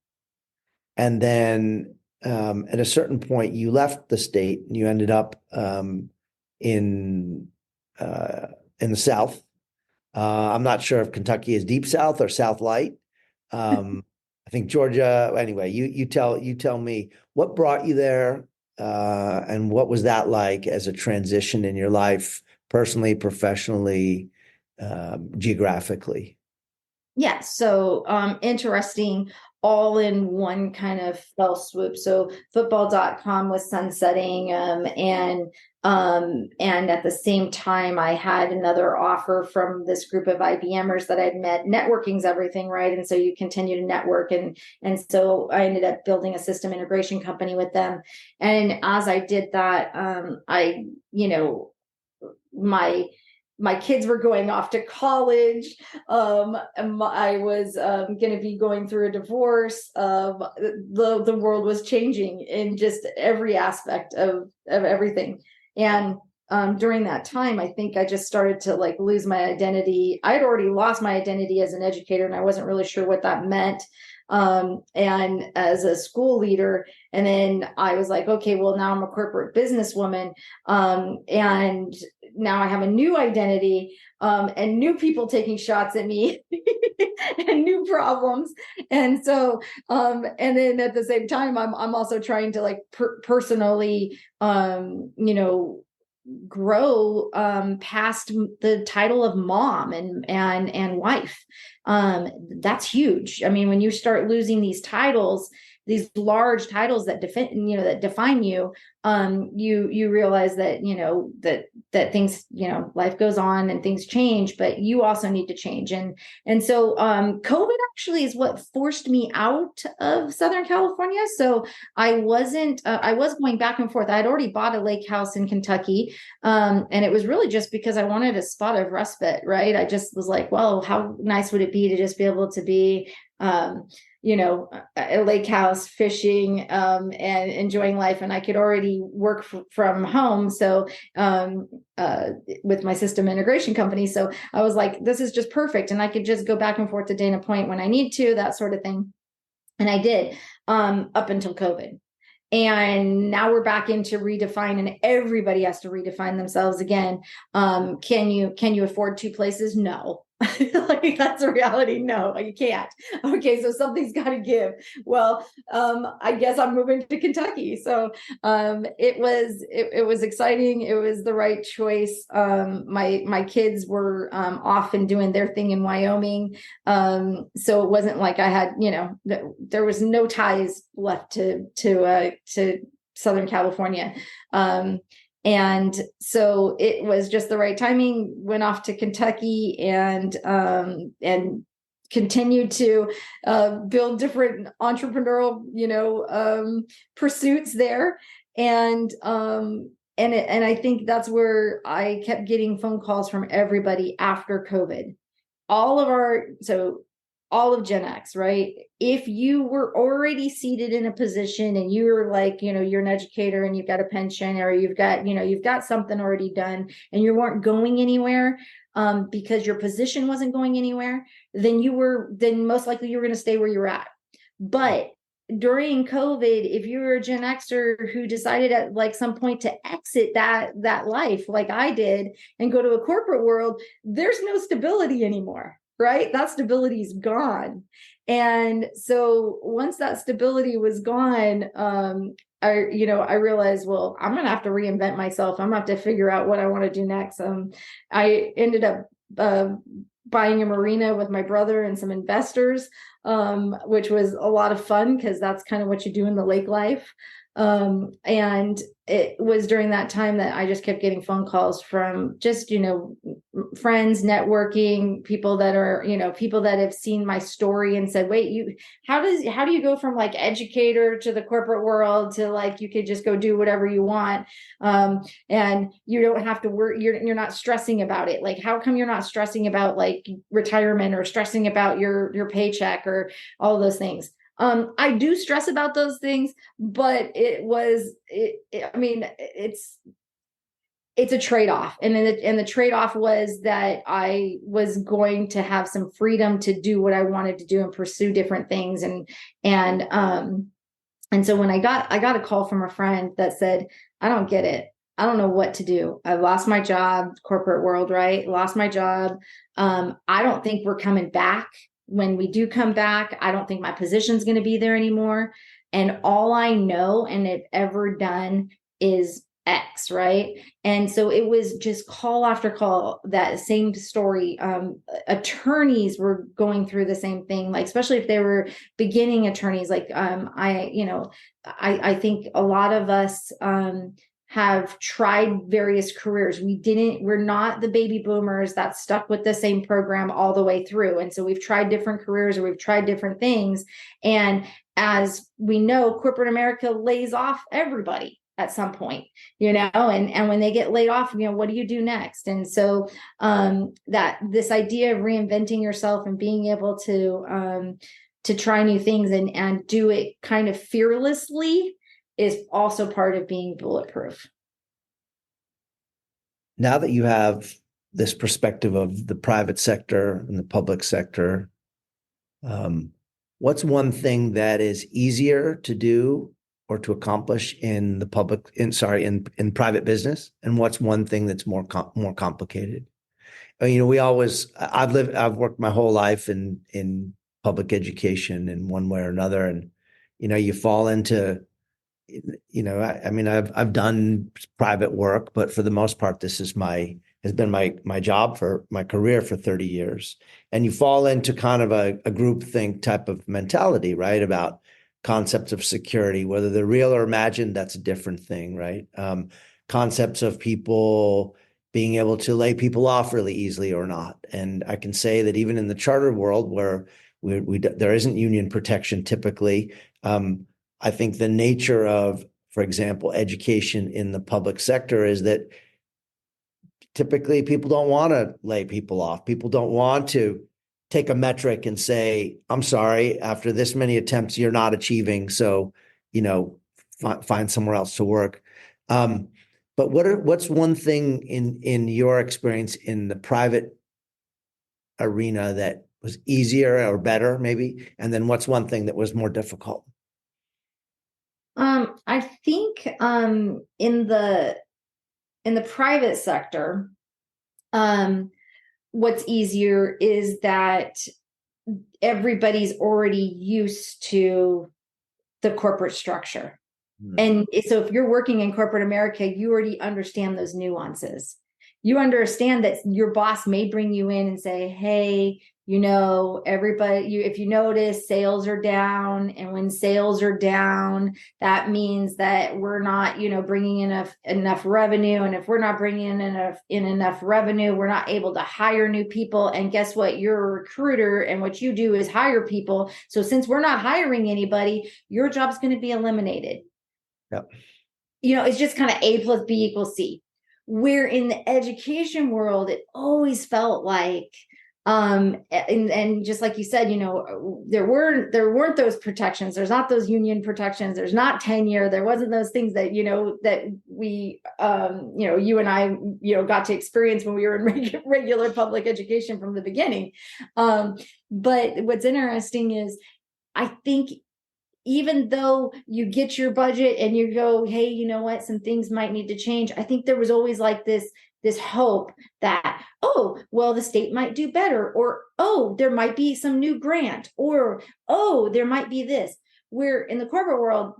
And then at a certain point, you left the state and you ended up in the South. I'm not sure if Kentucky is deep South or South Light. I think Georgia. Anyway, you tell me what brought you there, and what was that like as a transition in your life, personally, professionally, geographically? Yeah, so interesting, all in one kind of fell swoop. So football.com was sunsetting, and at the same time I had another offer from this group of IBMers that I'd met. Networking's everything, right? And so you continue to network, and so I ended up building a system integration company with them. And as I did that, my kids were going off to college. I was going to be going through a divorce. The world was changing in just every aspect of everything. And during that time, I think I just started to lose my identity. I had already lost my identity as an educator, and I wasn't really sure what that meant. And as a school leader, and then I was like, okay, well, now I'm a corporate businesswoman. And now I have a new identity, and new people taking shots at me and new problems. And so, and then at the same time, I'm also trying to personally, grow past the title of mom and wife. That's huge. I mean, when you start losing these titles, these large titles that define you, you realize that that things, life goes on and things change, but you also need to change. And so COVID actually is what forced me out of Southern California. So I was going back and forth. I had already bought a lake house in Kentucky. And it was really just because I wanted a spot of respite, right? I just was like, well, how nice would it be to just be able to be, a lake house, fishing, and enjoying life. And I could already work from home. So, with my system integration company. So I was like, this is just perfect. And I could just go back and forth to Dana Point when I need to, that sort of thing. And I did, up until COVID. And now we're back into redefine, and everybody has to redefine themselves again. Can you afford two places? No. Like, that's a reality. No, you can't. Okay, so something's got to give. Well, I guess I'm moving to Kentucky. So it was exciting. It was the right choice. My kids were off and doing their thing in Wyoming. So it wasn't like I had, there was no ties left to Southern California. And so it was just the right timing. Went off to Kentucky and continued to build different entrepreneurial, pursuits there. And I think that's where I kept getting phone calls from everybody after COVID. All of Gen X, right? If you were already seated in a position and you were like, you're an educator and you've got a pension, or you've got something already done and you weren't going anywhere, because your position wasn't going anywhere, then most likely you were going to stay where you were at. But during COVID, if you were a Gen Xer who decided at like some point to exit that life, like I did, and go to a corporate world, there's no stability anymore, right? That stability is gone. And so once that stability was gone, I realized, well, I'm going to have to reinvent myself. I'm going to have to figure out what I want to do next. I ended up buying a marina with my brother and some investors, which was a lot of fun because that's kind of what you do in the lake life. And it was during that time that I just kept getting phone calls from just, friends, networking, people that are, people that have seen my story and said, wait, how do you go from like educator to the corporate world to like, you could just go do whatever you want. And you don't have to work. You're not stressing about it. Like, how come you're not stressing about like retirement or stressing about your paycheck or all those things? I do stress about those things, but it's a trade-off. And the trade-off was that I was going to have some freedom to do what I wanted to do and pursue different things. And so when I got a call from a friend that said, I don't get it. I don't know what to do. I lost my job, corporate world, right? Lost my job. I don't think we're coming back. When we do come back, I don't think my position's going to be there anymore. And all I know and have ever done is X, right? And so it was just call after call, that same story. Attorneys were going through the same thing, like, especially if they were beginning attorneys. Like, I think a lot of us, have tried various careers. We're not the baby boomers that stuck with the same program all the way through. And so we've tried different careers, or we've tried different things. And as we know, corporate America lays off everybody at some point, and when they get laid off, what do you do next? And so that this idea of reinventing yourself and being able to try new things and do it kind of fearlessly is also part of being bulletproof. Now that you have this perspective of the private sector and the public sector, what's one thing that is easier to do or to accomplish in private business, and what's one thing that's more complicated? I've worked my whole life in public education in one way or another, and you fall into, I've done private work, but for the most part, this has been my job for my career for 30 years. And you fall into kind of a groupthink type of mentality, right? About concepts of security, whether they're real or imagined, that's a different thing, right? Concepts of people being able to lay people off really easily or not. And I can say that even in the charter world, where there isn't union protection typically, I think the nature of, for example, education in the public sector is that typically people don't want to lay people off. People don't want to take a metric and say, I'm sorry, after this many attempts, you're not achieving. So, find somewhere else to work. But what's one thing in your experience in the private arena that was easier or better, maybe? And then what's one thing that was more difficult? I in the private sector, what's easier is that everybody's already used to the corporate structure. And so if you're working in corporate America, you already understand those nuances. You understand that your boss may bring you in and say, hey, everybody, if you notice, sales are down. And when sales are down, that means that we're not, bringing in enough revenue. And if we're not bringing in enough revenue, we're not able to hire new people. And guess what? You're a recruiter, and what you do is hire people. So since we're not hiring anybody, your job's going to be eliminated. Yep. It's just kind of A plus B equals C. Where in the education world, it always felt like, and just like you said, there weren't those protections. There's not those union protections. There's not tenure. There wasn't those things that, that we, you and I, got to experience when we were in regular public education from the beginning. But what's interesting is, I think, even though you get your budget and you go, hey, you know what, some things might need to change. I think there was always like this hope that, oh, well, the state might do better, or, oh, there might be some new grant, or, oh, there might be this. Where in the corporate world,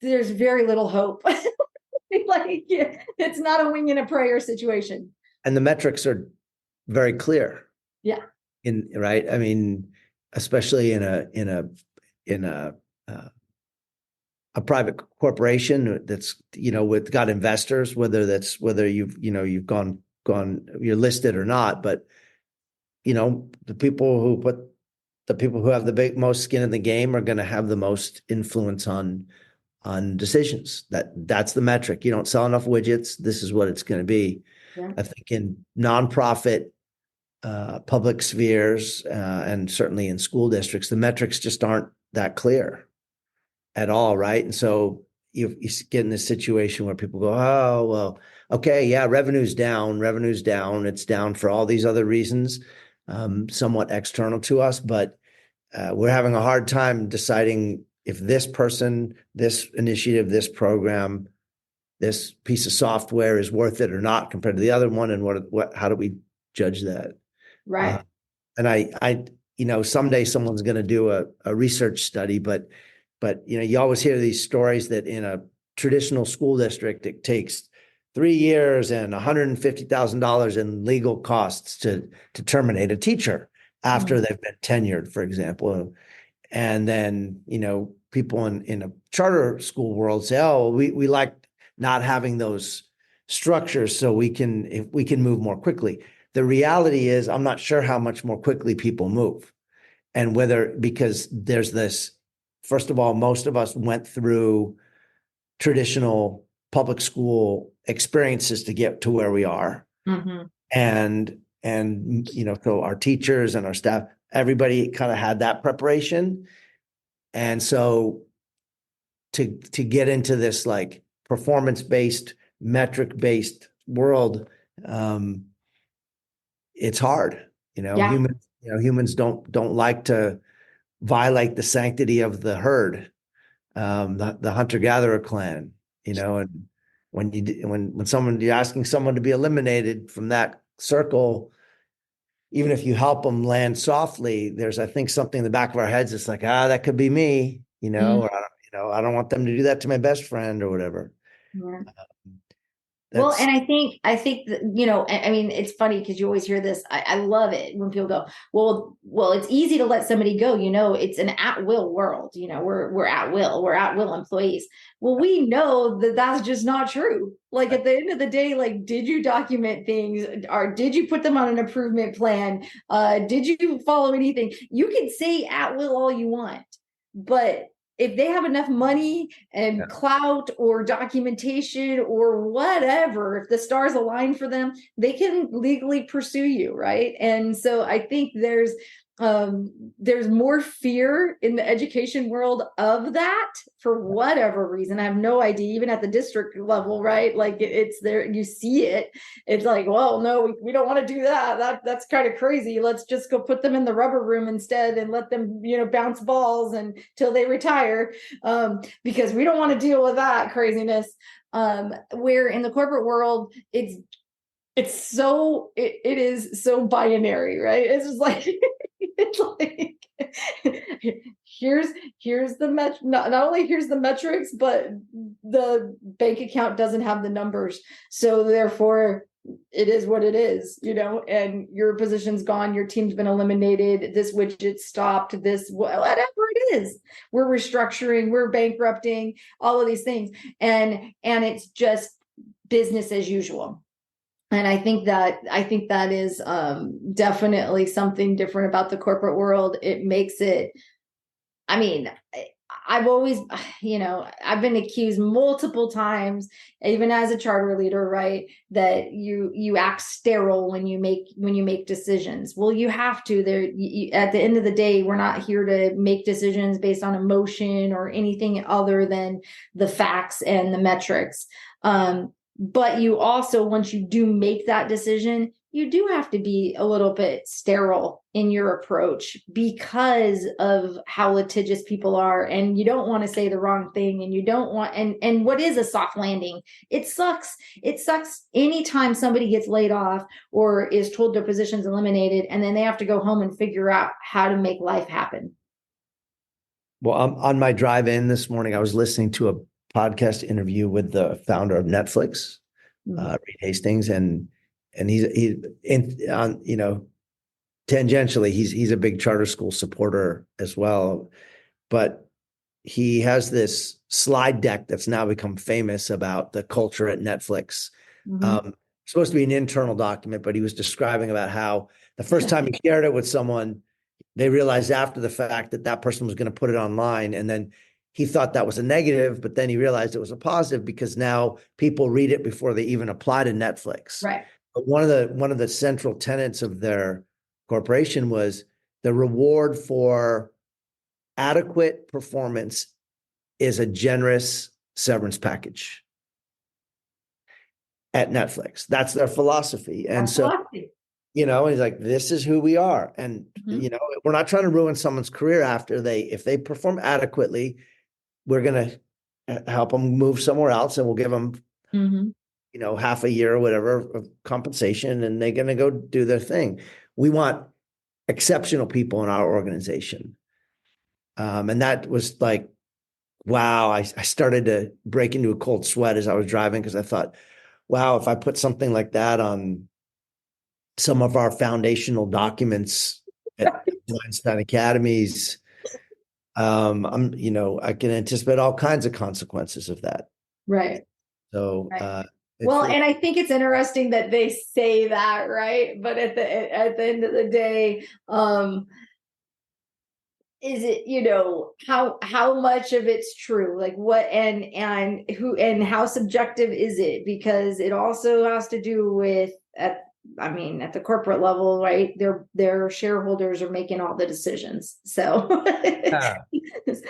there's very little hope. It's not a wing and a prayer situation. And the metrics are very clear. Yeah. Right. I mean, especially in a private corporation that's, with got investors, whether you've gone, you're listed or not, but, the people who have the most skin in the game are going to have the most influence on decisions. That's the metric. You don't sell enough widgets, this is what it's going to be. Yeah. I think in nonprofit, public spheres, and certainly in school districts, the metrics just aren't that clear at all, right? And so you get in this situation where people go, oh, well, okay, yeah, revenue's down. It's down for all these other reasons, somewhat external to us, but we're having a hard time deciding if this person, this initiative, this program, this piece of software is worth it or not compared to the other one, and how do we judge that? Right. And I someday someone's going to do a research study, but you always hear these stories that in a traditional school district, it takes 3 years and $150,000 in legal costs to terminate a teacher after they've been tenured, for example. And then, people in a charter school world say, oh, we like not having those structures so we can move more quickly. The reality is, I'm not sure how much more quickly people move, and because there's this. First of all, most of us went through traditional public school experiences to get to where we are. Mm-hmm. And so our teachers and our staff, everybody kind of had that preparation. And so to get into this like performance-based, metric-based world, it's hard. Yeah. Humans don't like to violate the sanctity of the herd, the hunter-gatherer clan, and when you're asking someone to be eliminated from that circle, even if you help them land softly, there's, I think, something in the back of our heads. It's like, that could be me, or, I don't want them to do that to my best friend or whatever. Yeah. Well, and I think that, I mean, it's funny because you always hear this. I love it when people go, well, it's easy to let somebody go. It's an at-will world. We're at will. We're at-will employees. Well, we know that that's just not true. Like at the end of the day, like, did you document things, or did you put them on an improvement plan? Did you follow anything? You can say at will all you want, but if they have enough money and clout or documentation or whatever, if the stars align for them, they can legally pursue you, right? And so I think there's there's more fear in the education world of that for whatever reason. I have no idea, even at the district level, right? Like it's there, you see it. It's like, well, no, we don't want to do that. That's kind of crazy. Let's just go put them in the rubber room instead and let them, bounce balls until they retire, because we don't want to deal with that craziness. Where in the corporate world, it is so binary, right? It's just like it's like here's the not only here's the metrics, but the bank account doesn't have the numbers, so therefore it is what it is, and your position's gone, your team's been eliminated, this widget stopped, this whatever it is, we're restructuring, we're bankrupting, all of these things, and it's just business as usual. And I think that is definitely something different about the corporate world. It makes it, I mean, I've always, I've been accused multiple times, even as a charter leader, right, that you act sterile when you make decisions. Well, you have to. At the end of the day, we're not here to make decisions based on emotion or anything other than the facts and the metrics. But you also, once you do make that decision, you do have to be a little bit sterile in your approach because of how litigious people are. And you don't want to say the wrong thing, and you don't want, and what is a soft landing? It sucks. It sucks anytime somebody gets laid off or is told their position's eliminated, and then they have to go home and figure out how to make life happen. Well, on my drive in this morning, I was listening to a podcast interview with the founder of Netflix, Reed Hastings, and he's tangentially he's a big charter school supporter as well, but he has this slide deck that's now become famous about the culture at Netflix. Supposed to be an internal document, but he was describing about how the first time he shared it with someone, they realized after the fact that person was going to put it online, and then he thought that was a negative, but then he realized it was a positive because now people read it before they even apply to Netflix. Right. But one of the central tenets of their corporation was the reward for adequate performance is a generous severance package at Netflix. That's their philosophy. And he's like, this is who we are. And, we're not trying to ruin someone's career if they perform adequately, we're going to help them move somewhere else, and we'll give them, half a year or whatever of compensation, and they're going to go do their thing. We want exceptional people in our organization. And that was like, wow, I started to break into a cold sweat as I was driving, because I thought, wow, if I put something like that on some of our foundational documents at Einstein Academies, I can anticipate all kinds of consequences of that. Right. So, right. And I think it's interesting that they say that, right? But at the end of the day, is it, how much of it's true? Like what, and who, and how subjective is it? Because it also has to do with, at the corporate level, right? Their shareholders are making all the decisions. So,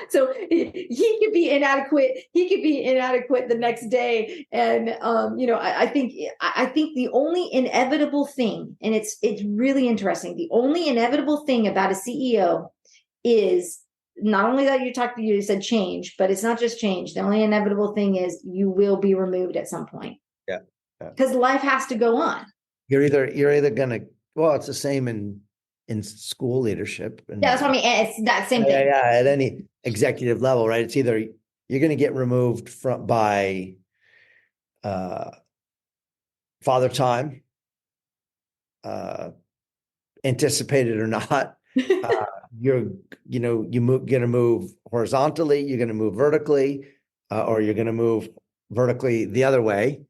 so he could be inadequate. He could be inadequate the next day. And, I think the only inevitable thing, and it's really interesting, the only inevitable thing about a CEO is not only that you said change, but it's not just change. The only inevitable thing is you will be removed at some point. Yeah. Because life has to go on. You're either gonna, well, it's the same in school leadership. Yeah, that's what I mean. It's that same thing. Yeah, at any executive level, right? It's either you're going to get removed by father time, anticipated or not. You're going to move horizontally. You're going to move vertically, or you're going to move vertically the other way,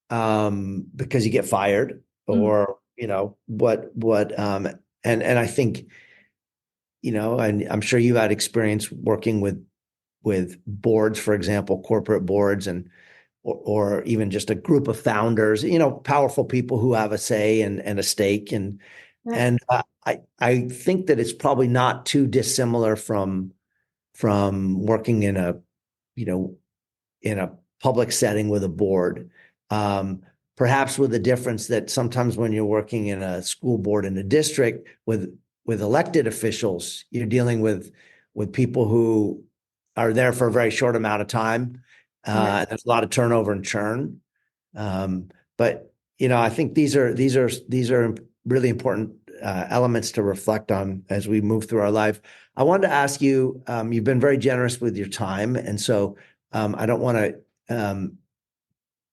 because you get fired. Or, and I think, and I'm sure you had experience working with boards, for example, corporate boards, or even just a group of founders, powerful people who have a say and a stake. And And I think that it's probably not too dissimilar from working in a, you know, in a public setting with a board. Perhaps with the difference that sometimes when you're working in a school board in a district with elected officials, you're dealing with people who are there for a very short amount of time. There's a lot of turnover and churn. But I think these are really important elements to reflect on as we move through our life. I wanted to ask you, you've been very generous with your time, and so I don't want to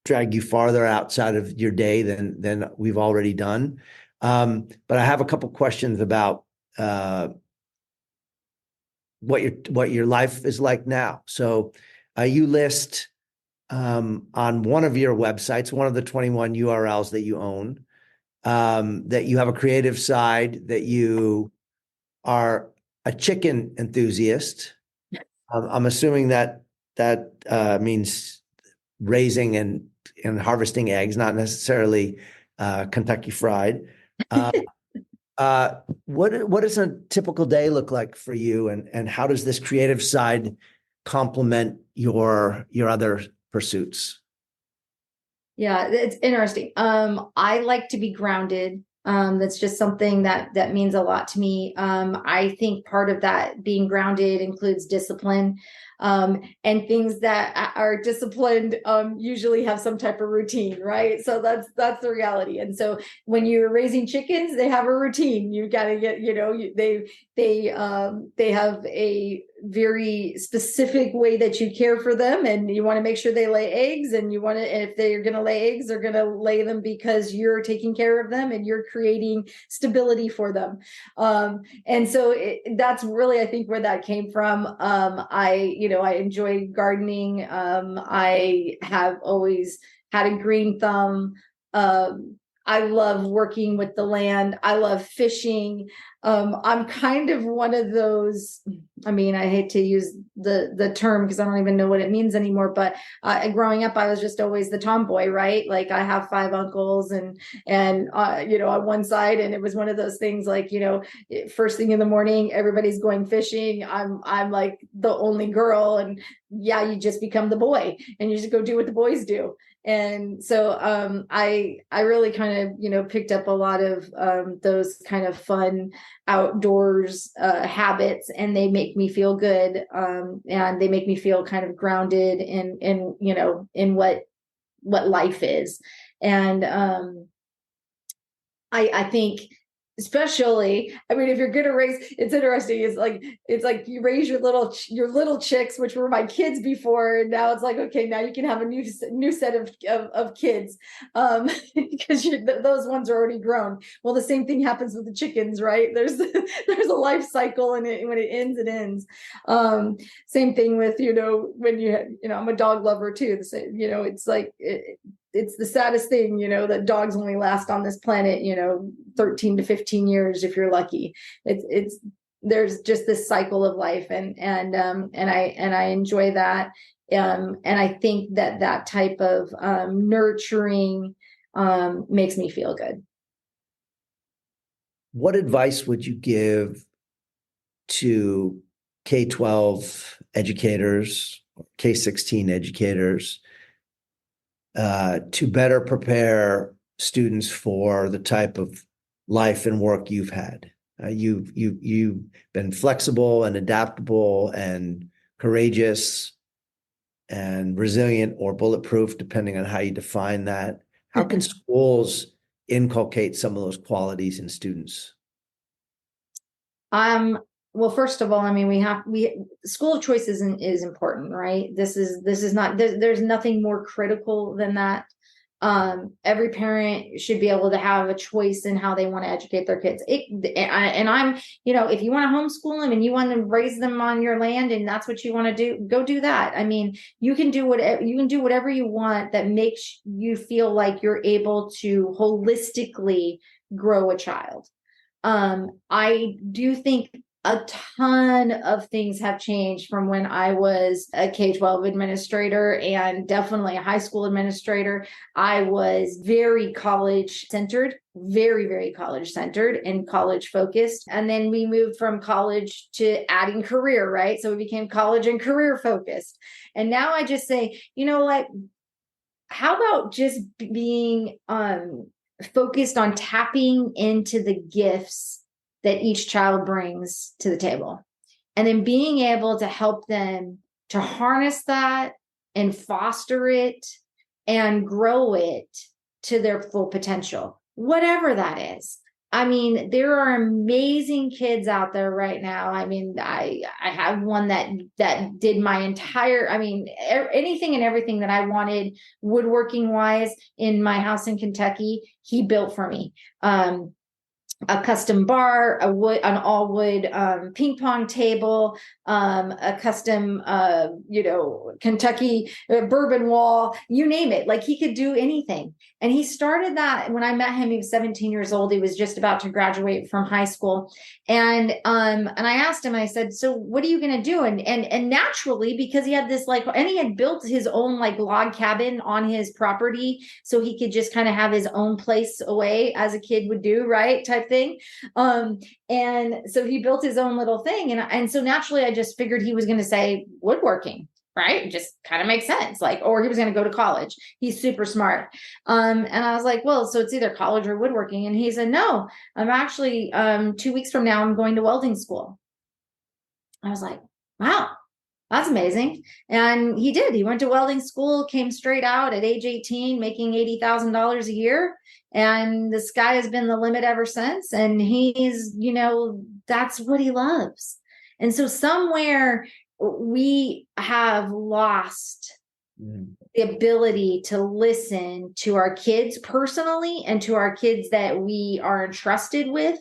drag you farther outside of your day than we've already done. But I have a couple questions about what your life is like now. So you list on one of your websites, one of the 21 URLs that you own, that you have a creative side, that you are a chicken enthusiast. I'm assuming that means raising and harvesting eggs, not necessarily Kentucky Fried. What does a typical day look like for you, and how does this creative side complement your other pursuits? Yeah, it's interesting. I like to be grounded. That's just something that means a lot to me. I think part of that being grounded includes discipline. And things that are disciplined usually have some type of routine, right? So that's the reality. And so when you're raising chickens, they have a routine. You got to get, they have a very specific way that you care for them, and you want to make sure they lay eggs, and you want to, if they're going to lay eggs, they're going to lay them because you're taking care of them and you're creating stability for them. And so that's really, I think, where that came from. I enjoy gardening. I have always had a green thumb. I love working with the land. I love fishing. I'm kind of one of those, I hate to use the term because I don't even know what it means anymore, but growing up, I was just always the tomboy, right? Like I have 5 uncles and on one side, and it was one of those things like, first thing in the morning, everybody's going fishing. I'm like the only girl, and yeah, you just become the boy and you just go do what the boys do. And so I really kind of, picked up a lot of those kind of fun outdoors habits, and they make me feel good. And they make me feel kind of grounded in what life is. And I think, especially, if you're going to raise, it's interesting. It's like you raise your little chicks, which were my kids before. And now it's like, okay, now you can have a new set of kids. Because those ones are already grown. Well, the same thing happens with the chickens, right? There's a life cycle, and when it ends, it ends. Same thing with, when I'm a dog lover too. The same, it's like, it's the saddest thing, that dogs only last on this planet, 13 to 15 years if you're lucky. There's just this cycle of life, and I enjoy that. And I think that type of nurturing makes me feel good. What advice would you give to K-12 educators, K-16 educators, to better prepare students for the type of life and work you've had? You've been flexible and adaptable and courageous and resilient, or bulletproof, depending on how you define that. How can schools inculcate some of those qualities in students? Well, first of all, school of choice is important, right? This is not, there's nothing more critical than that. Every parent should be able to have a choice in how they want to educate their kids. If you want to homeschool them and you want to raise them on your land and that's what you want to do, go do that. You can do whatever you want that makes you feel like you're able to holistically grow a child. I do think a ton of things have changed from when I was a K-12 administrator, and definitely a high school administrator. I was very college centered very, very college centered and college focused. And then we moved from college to adding career, right? So we became college and career focused. And now I just say, you know what? How about just being focused on tapping into the gifts that each child brings to the table, and then being able to help them to harness that and foster it and grow it to their full potential, whatever that is. I mean, there are amazing kids out there right now. I mean, I have one that did my entire, I mean, anything and everything that I wanted woodworking wise in my house in Kentucky, he built for me. A custom bar, an all wood ping pong table, a custom, Kentucky bourbon wall, you name it. Like, he could do anything. And he started that when I met him. He was 17 years old. He was just about to graduate from high school. And I asked him, I said, so what are you going to do? And naturally, because he had this and he had built his own log cabin on his property, so he could just kind of have his own place away, as a kid would do, right? Type thing. And so he built his own little thing. And so naturally I just figured he was going to say woodworking, right? It just kind of makes sense. Or he was going to go to college. He's super smart. And I was like, well, so it's either college or woodworking. And he said, no, I'm actually, 2 weeks from now, I'm going to welding school. I was like, wow, that's amazing. And he did. He went to welding school, came straight out at age 18, making $80,000 a year. And the sky has been the limit ever since. And he's, that's what he loves. And so somewhere we have lost the ability to listen to our kids personally and to our kids that we are entrusted with,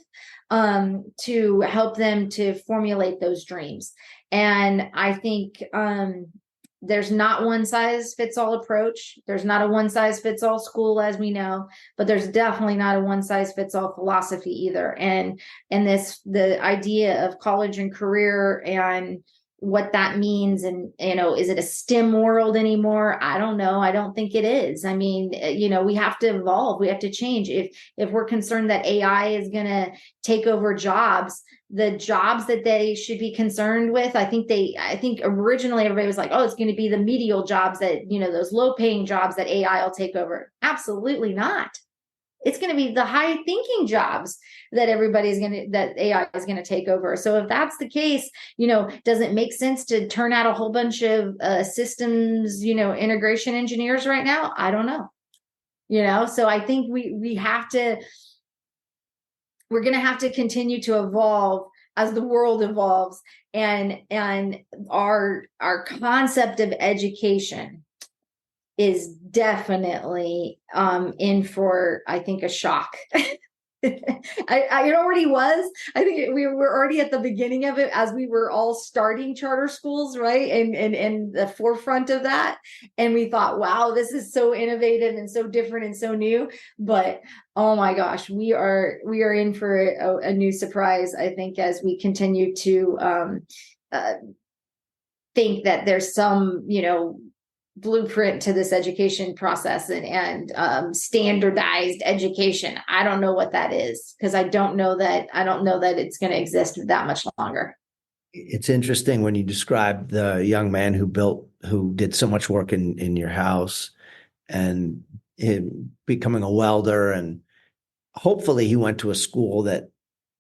to help them to formulate those dreams. And I think there's not one size fits all approach. There's not a one size fits all school, as we know, but there's definitely not a one size fits all philosophy either. And the idea of college and career and what that means, and is it a STEM world anymore? I don't know. I don't think it is. I mean, we have to evolve. We have to change. If we're concerned that AI is going to take over jobs, the jobs that they should be concerned with, I think originally everybody was like, oh, it's going to be the medial jobs that, those low paying jobs that AI will take over. Absolutely not. It's going to be the high thinking jobs that that AI is going to take over. So if that's the case, does it make sense to turn out a whole bunch of systems, integration engineers right now? I don't know. So I think we're going to have to continue to evolve as the world evolves, and our concept of education is definitely in for, I think, a shock. It already was. I think we were already at the beginning of it as we were all starting charter schools, right? And the forefront of that. And we thought, wow, this is so innovative and so different and so new. But oh my gosh, we are in for a new surprise, I think, as we continue to think that there's some, blueprint to this education process and standardized education. I don't know what that is, because I don't know that it's going to exist that much longer. It's interesting when you describe the young man who did so much work in your house, and him becoming a welder, and hopefully he went to a school that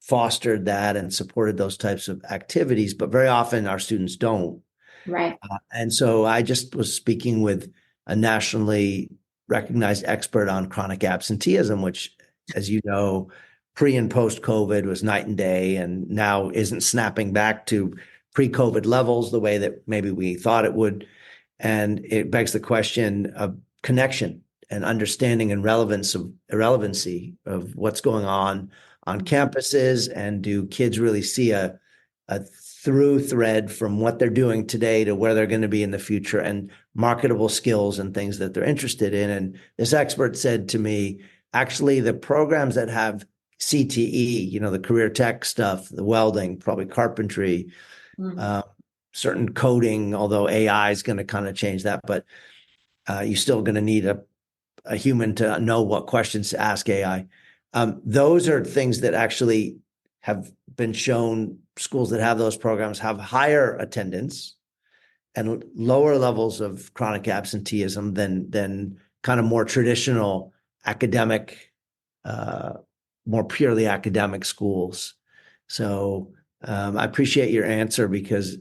fostered that and supported those types of activities. But very often our students don't. Right. And so I just was speaking with a nationally recognized expert on chronic absenteeism, which, as you know, pre and post COVID was night and day, and now isn't snapping back to pre-COVID levels the way that maybe we thought it would. And it begs the question of connection and understanding and irrelevancy of what's going on campuses, and do kids really see a through thread from what they're doing today to where they're going to be in the future, and marketable skills and things that they're interested in. And this expert said to me, actually, the programs that have CTE, the career tech stuff, the welding, probably carpentry, certain coding, although AI is going to kind of change that, but you're still going to need a human to know what questions to ask AI. Those are things that actually have been shown. Schools that have those programs have higher attendance and lower levels of chronic absenteeism than kind of more traditional academic, more purely academic schools. So I appreciate your answer, because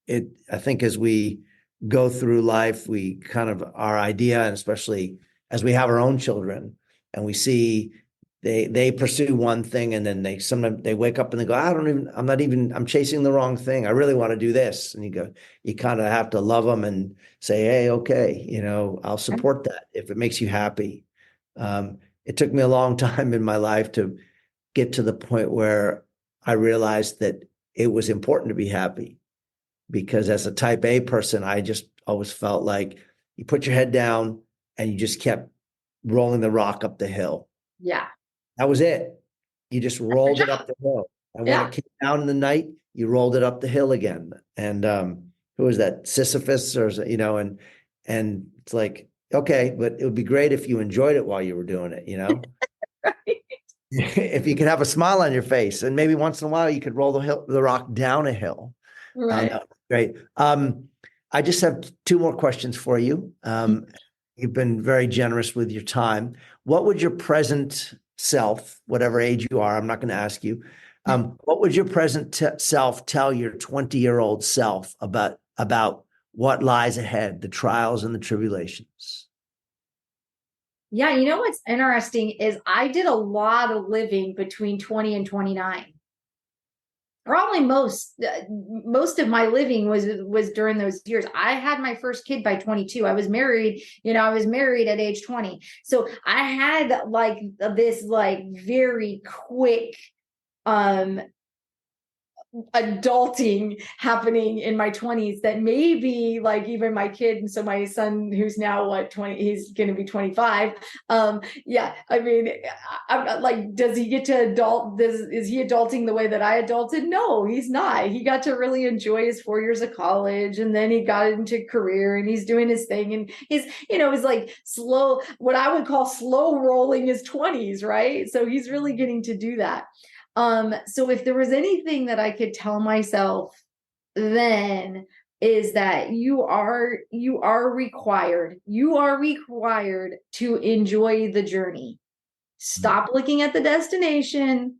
I think as we go through life, we kind of, our idea, and especially as we have our own children and we see they pursue one thing, and then sometimes they wake up and they go, I'm chasing the wrong thing. I really want to do this. And you kind of have to love them and say, hey, okay, I'll support that if it makes you happy. It took me a long time in my life to get to the point where I realized that it was important to be happy, because as a type A person, I just always felt like you put your head down and you just kept rolling the rock up the hill. Yeah. That was it. You just rolled it up the hill. And when it came down in the night, you rolled it up the hill again. And who was that? Sisyphus, and it's like, okay, but it would be great if you enjoyed it while you were doing it, Right. If you could have a smile on your face, and maybe once in a while you could roll the rock down a hill. Right. Great. I just have two more questions for you. You've been very generous with your time. What would your present self, whatever age you are, I'm not going to ask you, what would your present self tell your 20-year-old self about what lies ahead, the trials and the tribulations? Yeah, what's interesting is I did a lot of living between 20 and 29. Probably most of my living was during those years. I had my first kid by 22. I was married at age 20. So I had like this like very quick adulting happening in my 20s that maybe like even my kid, and so my son, who's now 20, he's going to be 25. Yeah, I mean, I'm like, does he get to adult? Is he adulting the way that I adulted? No, he's not. He got to really enjoy his 4 years of college, and then he got into career, and he's doing his thing, and he's like slow, what I would call slow rolling his 20s, right? So he's really getting to do that. So if there was anything that I could tell myself then, is that you are required to enjoy the journey. Stop looking at the destination.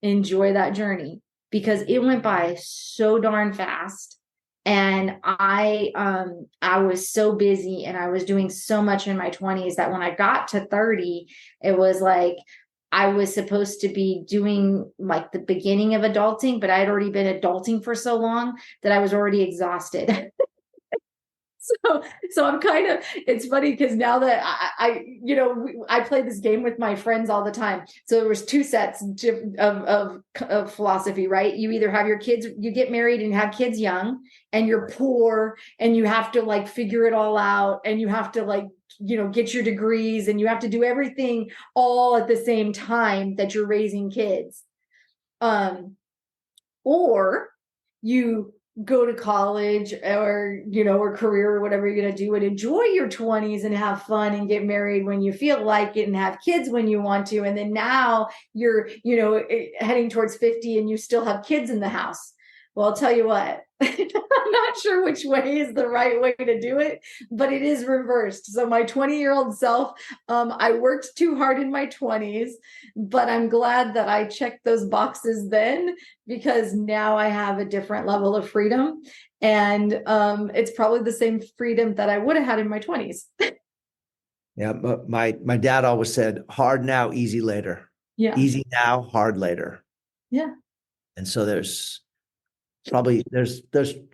Enjoy that journey, because it went by so darn fast. And I was so busy and I was doing so much in my 20s that when I got to 30, it was like I was supposed to be doing like the beginning of adulting, but I had already been adulting for so long that I was already exhausted. So I'm kind of, it's funny because now that I play this game with my friends all the time. So there was two sets of philosophy, right? You either have your kids, you get married and have kids young, and you're poor and you have to like figure it all out, and you have to like, get your degrees, and you have to do everything all at the same time that you're raising kids. Or you go to college or career or whatever you're going to do, and enjoy your 20s and have fun and get married when you feel like it and have kids when you want to. And then now you're heading towards 50 and you still have kids in the house. Well, I'll tell you what, I'm not sure which way is the right way to do it, but it is reversed. So my 20-year-old self, I worked too hard in my 20s, but I'm glad that I checked those boxes then, because now I have a different level of freedom. And it's probably the same freedom that I would have had in my 20s. Yeah, my dad always said, hard now, easy later. Yeah. Easy now, hard later. Yeah. And so there's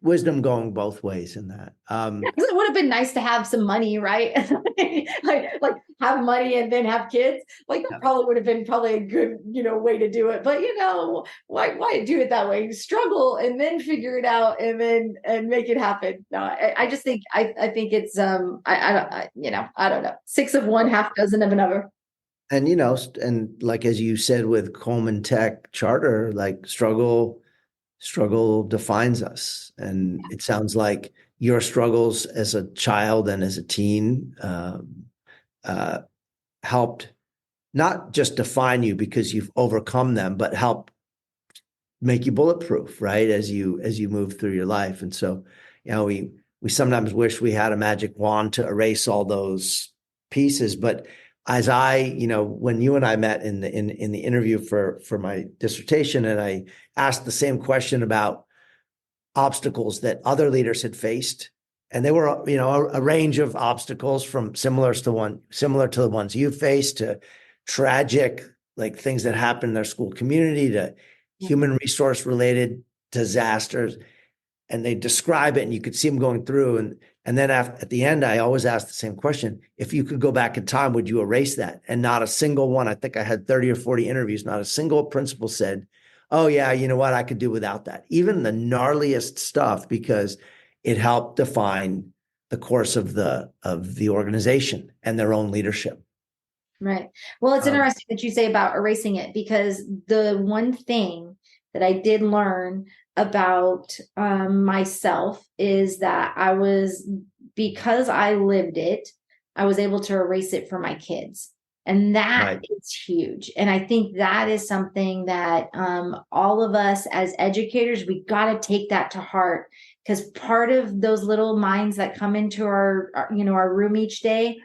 wisdom going both ways in that. It would have been nice to have some money, right? like have money and then have kids. Like that probably would have been a good, way to do it. But why do it that way? Struggle and then figure it out and make it happen. No, I just think I think it's I don't know. 6 of one, half dozen of another. And and like as you said with Coleman Tech Charter, like struggle defines us. And it sounds like your struggles as a child and as a teen helped not just define you because you've overcome them, but help make you bulletproof, right? As you move through your life. And so, we sometimes wish we had a magic wand to erase all those pieces. But as when you and I met in the interview for my dissertation, and I asked the same question about obstacles that other leaders had faced, and they were, a range of obstacles from similar to the ones you faced, to tragic, like things that happen in their school community, to human resource related disasters. And they describe it, and you could see them going through. And then at the end, I always ask the same question: if you could go back in time, would you erase that? And not a single one. I think I had 30 or 40 interviews. Not a single principal said, "Oh yeah, you know what? I could do without that." Even the gnarliest stuff, because it helped define the course of the organization and their own leadership. Right. Well, it's interesting that you say about erasing it, because the one thing that I did learn about myself is that because I lived it, I was able to erase it for my kids. And that is huge. And I think that is something that all of us as educators, we got to take that to heart, because part of those little minds that come into our room each day,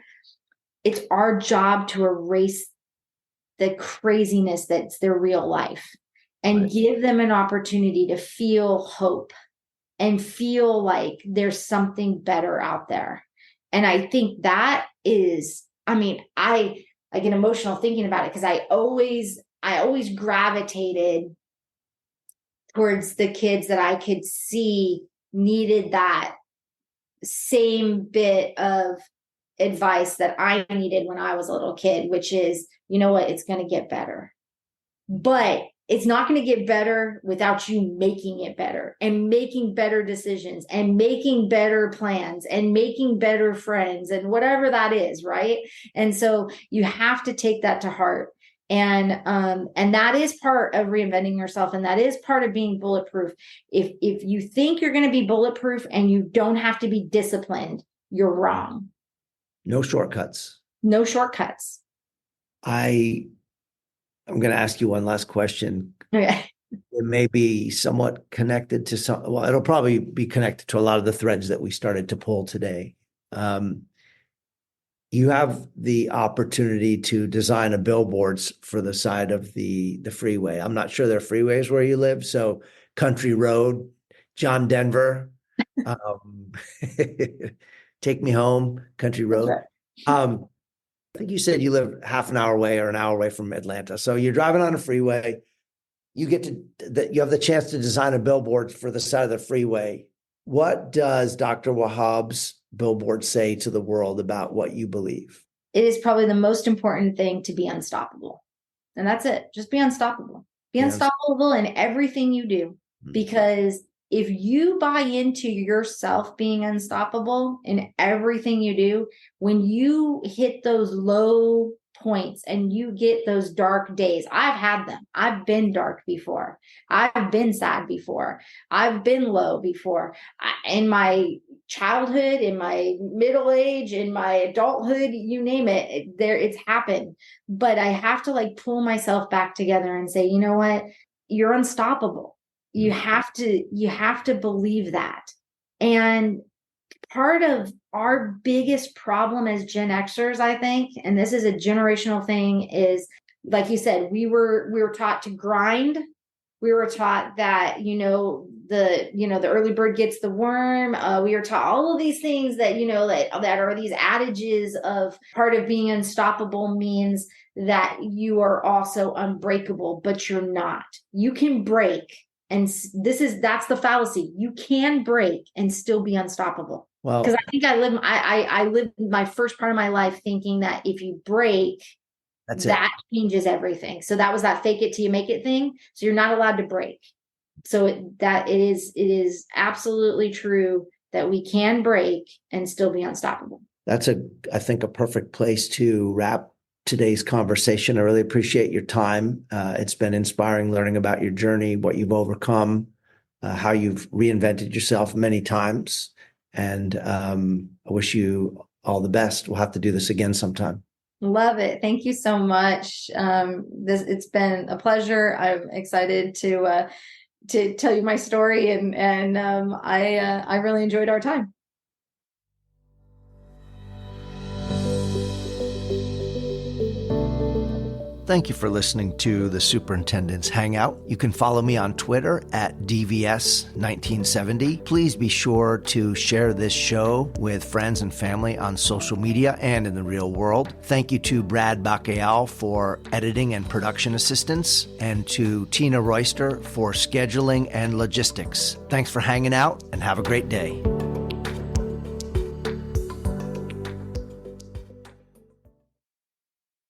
it's our job to erase the craziness that's their real life, and give them an opportunity to feel hope and feel like there's something better out there. And I think that is, I get emotional thinking about it, because I always gravitated towards the kids that I could see needed that same bit of advice that I needed when I was a little kid, which is, you know what, it's going to get better. But it's not going to get better without you making it better, and making better decisions, and making better plans, and making better friends, and whatever that is, right? And so you have to take that to heart. And that is part of reinventing yourself, and that is part of being bulletproof. If you think you're going to be bulletproof and you don't have to be disciplined, you're wrong. No shortcuts. No shortcuts. I'm going to ask you one last question. Okay. It may be somewhat connected to it'll probably be connected to a lot of the threads that we started to pull today. You have the opportunity to design a billboards for the side of the freeway. I'm not sure there are freeways where you live. So Country Road, John Denver, take me home, Country Road. Right. I think you said you live half an hour away or an hour away from Atlanta. So you're driving on a freeway. You have the chance to design a billboard for the side of the freeway. What does Dr. Wahab's billboard say to the world about what you believe? It is probably the most important thing to be unstoppable. And that's it. Just be unstoppable. Be unstoppable in everything you do. Because if you buy into yourself being unstoppable in everything you do, when you hit those low points and you get those dark days, I've had them. I've been dark before. I've been sad before. I've been low before. In my childhood, in my middle age, in my adulthood, you name it, it's happened. But I have to pull myself back together and say, you know what? You're unstoppable. You have to believe that. And part of our biggest problem as Gen Xers, I think, and this is a generational thing, is, like you said, we were taught to grind. We were taught that, the early bird gets the worm. We were taught all of these things that, that are these adages of part of being unstoppable means that you are also unbreakable, but you're not. You can break. And that's the fallacy. You can break and still be unstoppable. Well, because I think I lived my first part of my life thinking that if you break, that changes everything. So that was that fake it till you make it thing. So you're not allowed to break. So it is absolutely true that we can break and still be unstoppable. That's I think a perfect place to wrap today's conversation. I really appreciate your time. It's been inspiring learning about your journey, what you've overcome, how you've reinvented yourself many times. And I wish you all the best. We'll have to do this again sometime. Love it. Thank you so much. It's been a pleasure. I'm excited to tell you my story, and I really enjoyed our time. Thank you for listening to the Superintendent's Hangout. You can follow me on Twitter at DVS1970. Please be sure to share this show with friends and family on social media and in the real world. Thank you to Brad Bacayal for editing and production assistance, and to Tina Royster for scheduling and logistics. Thanks for hanging out, and have a great day.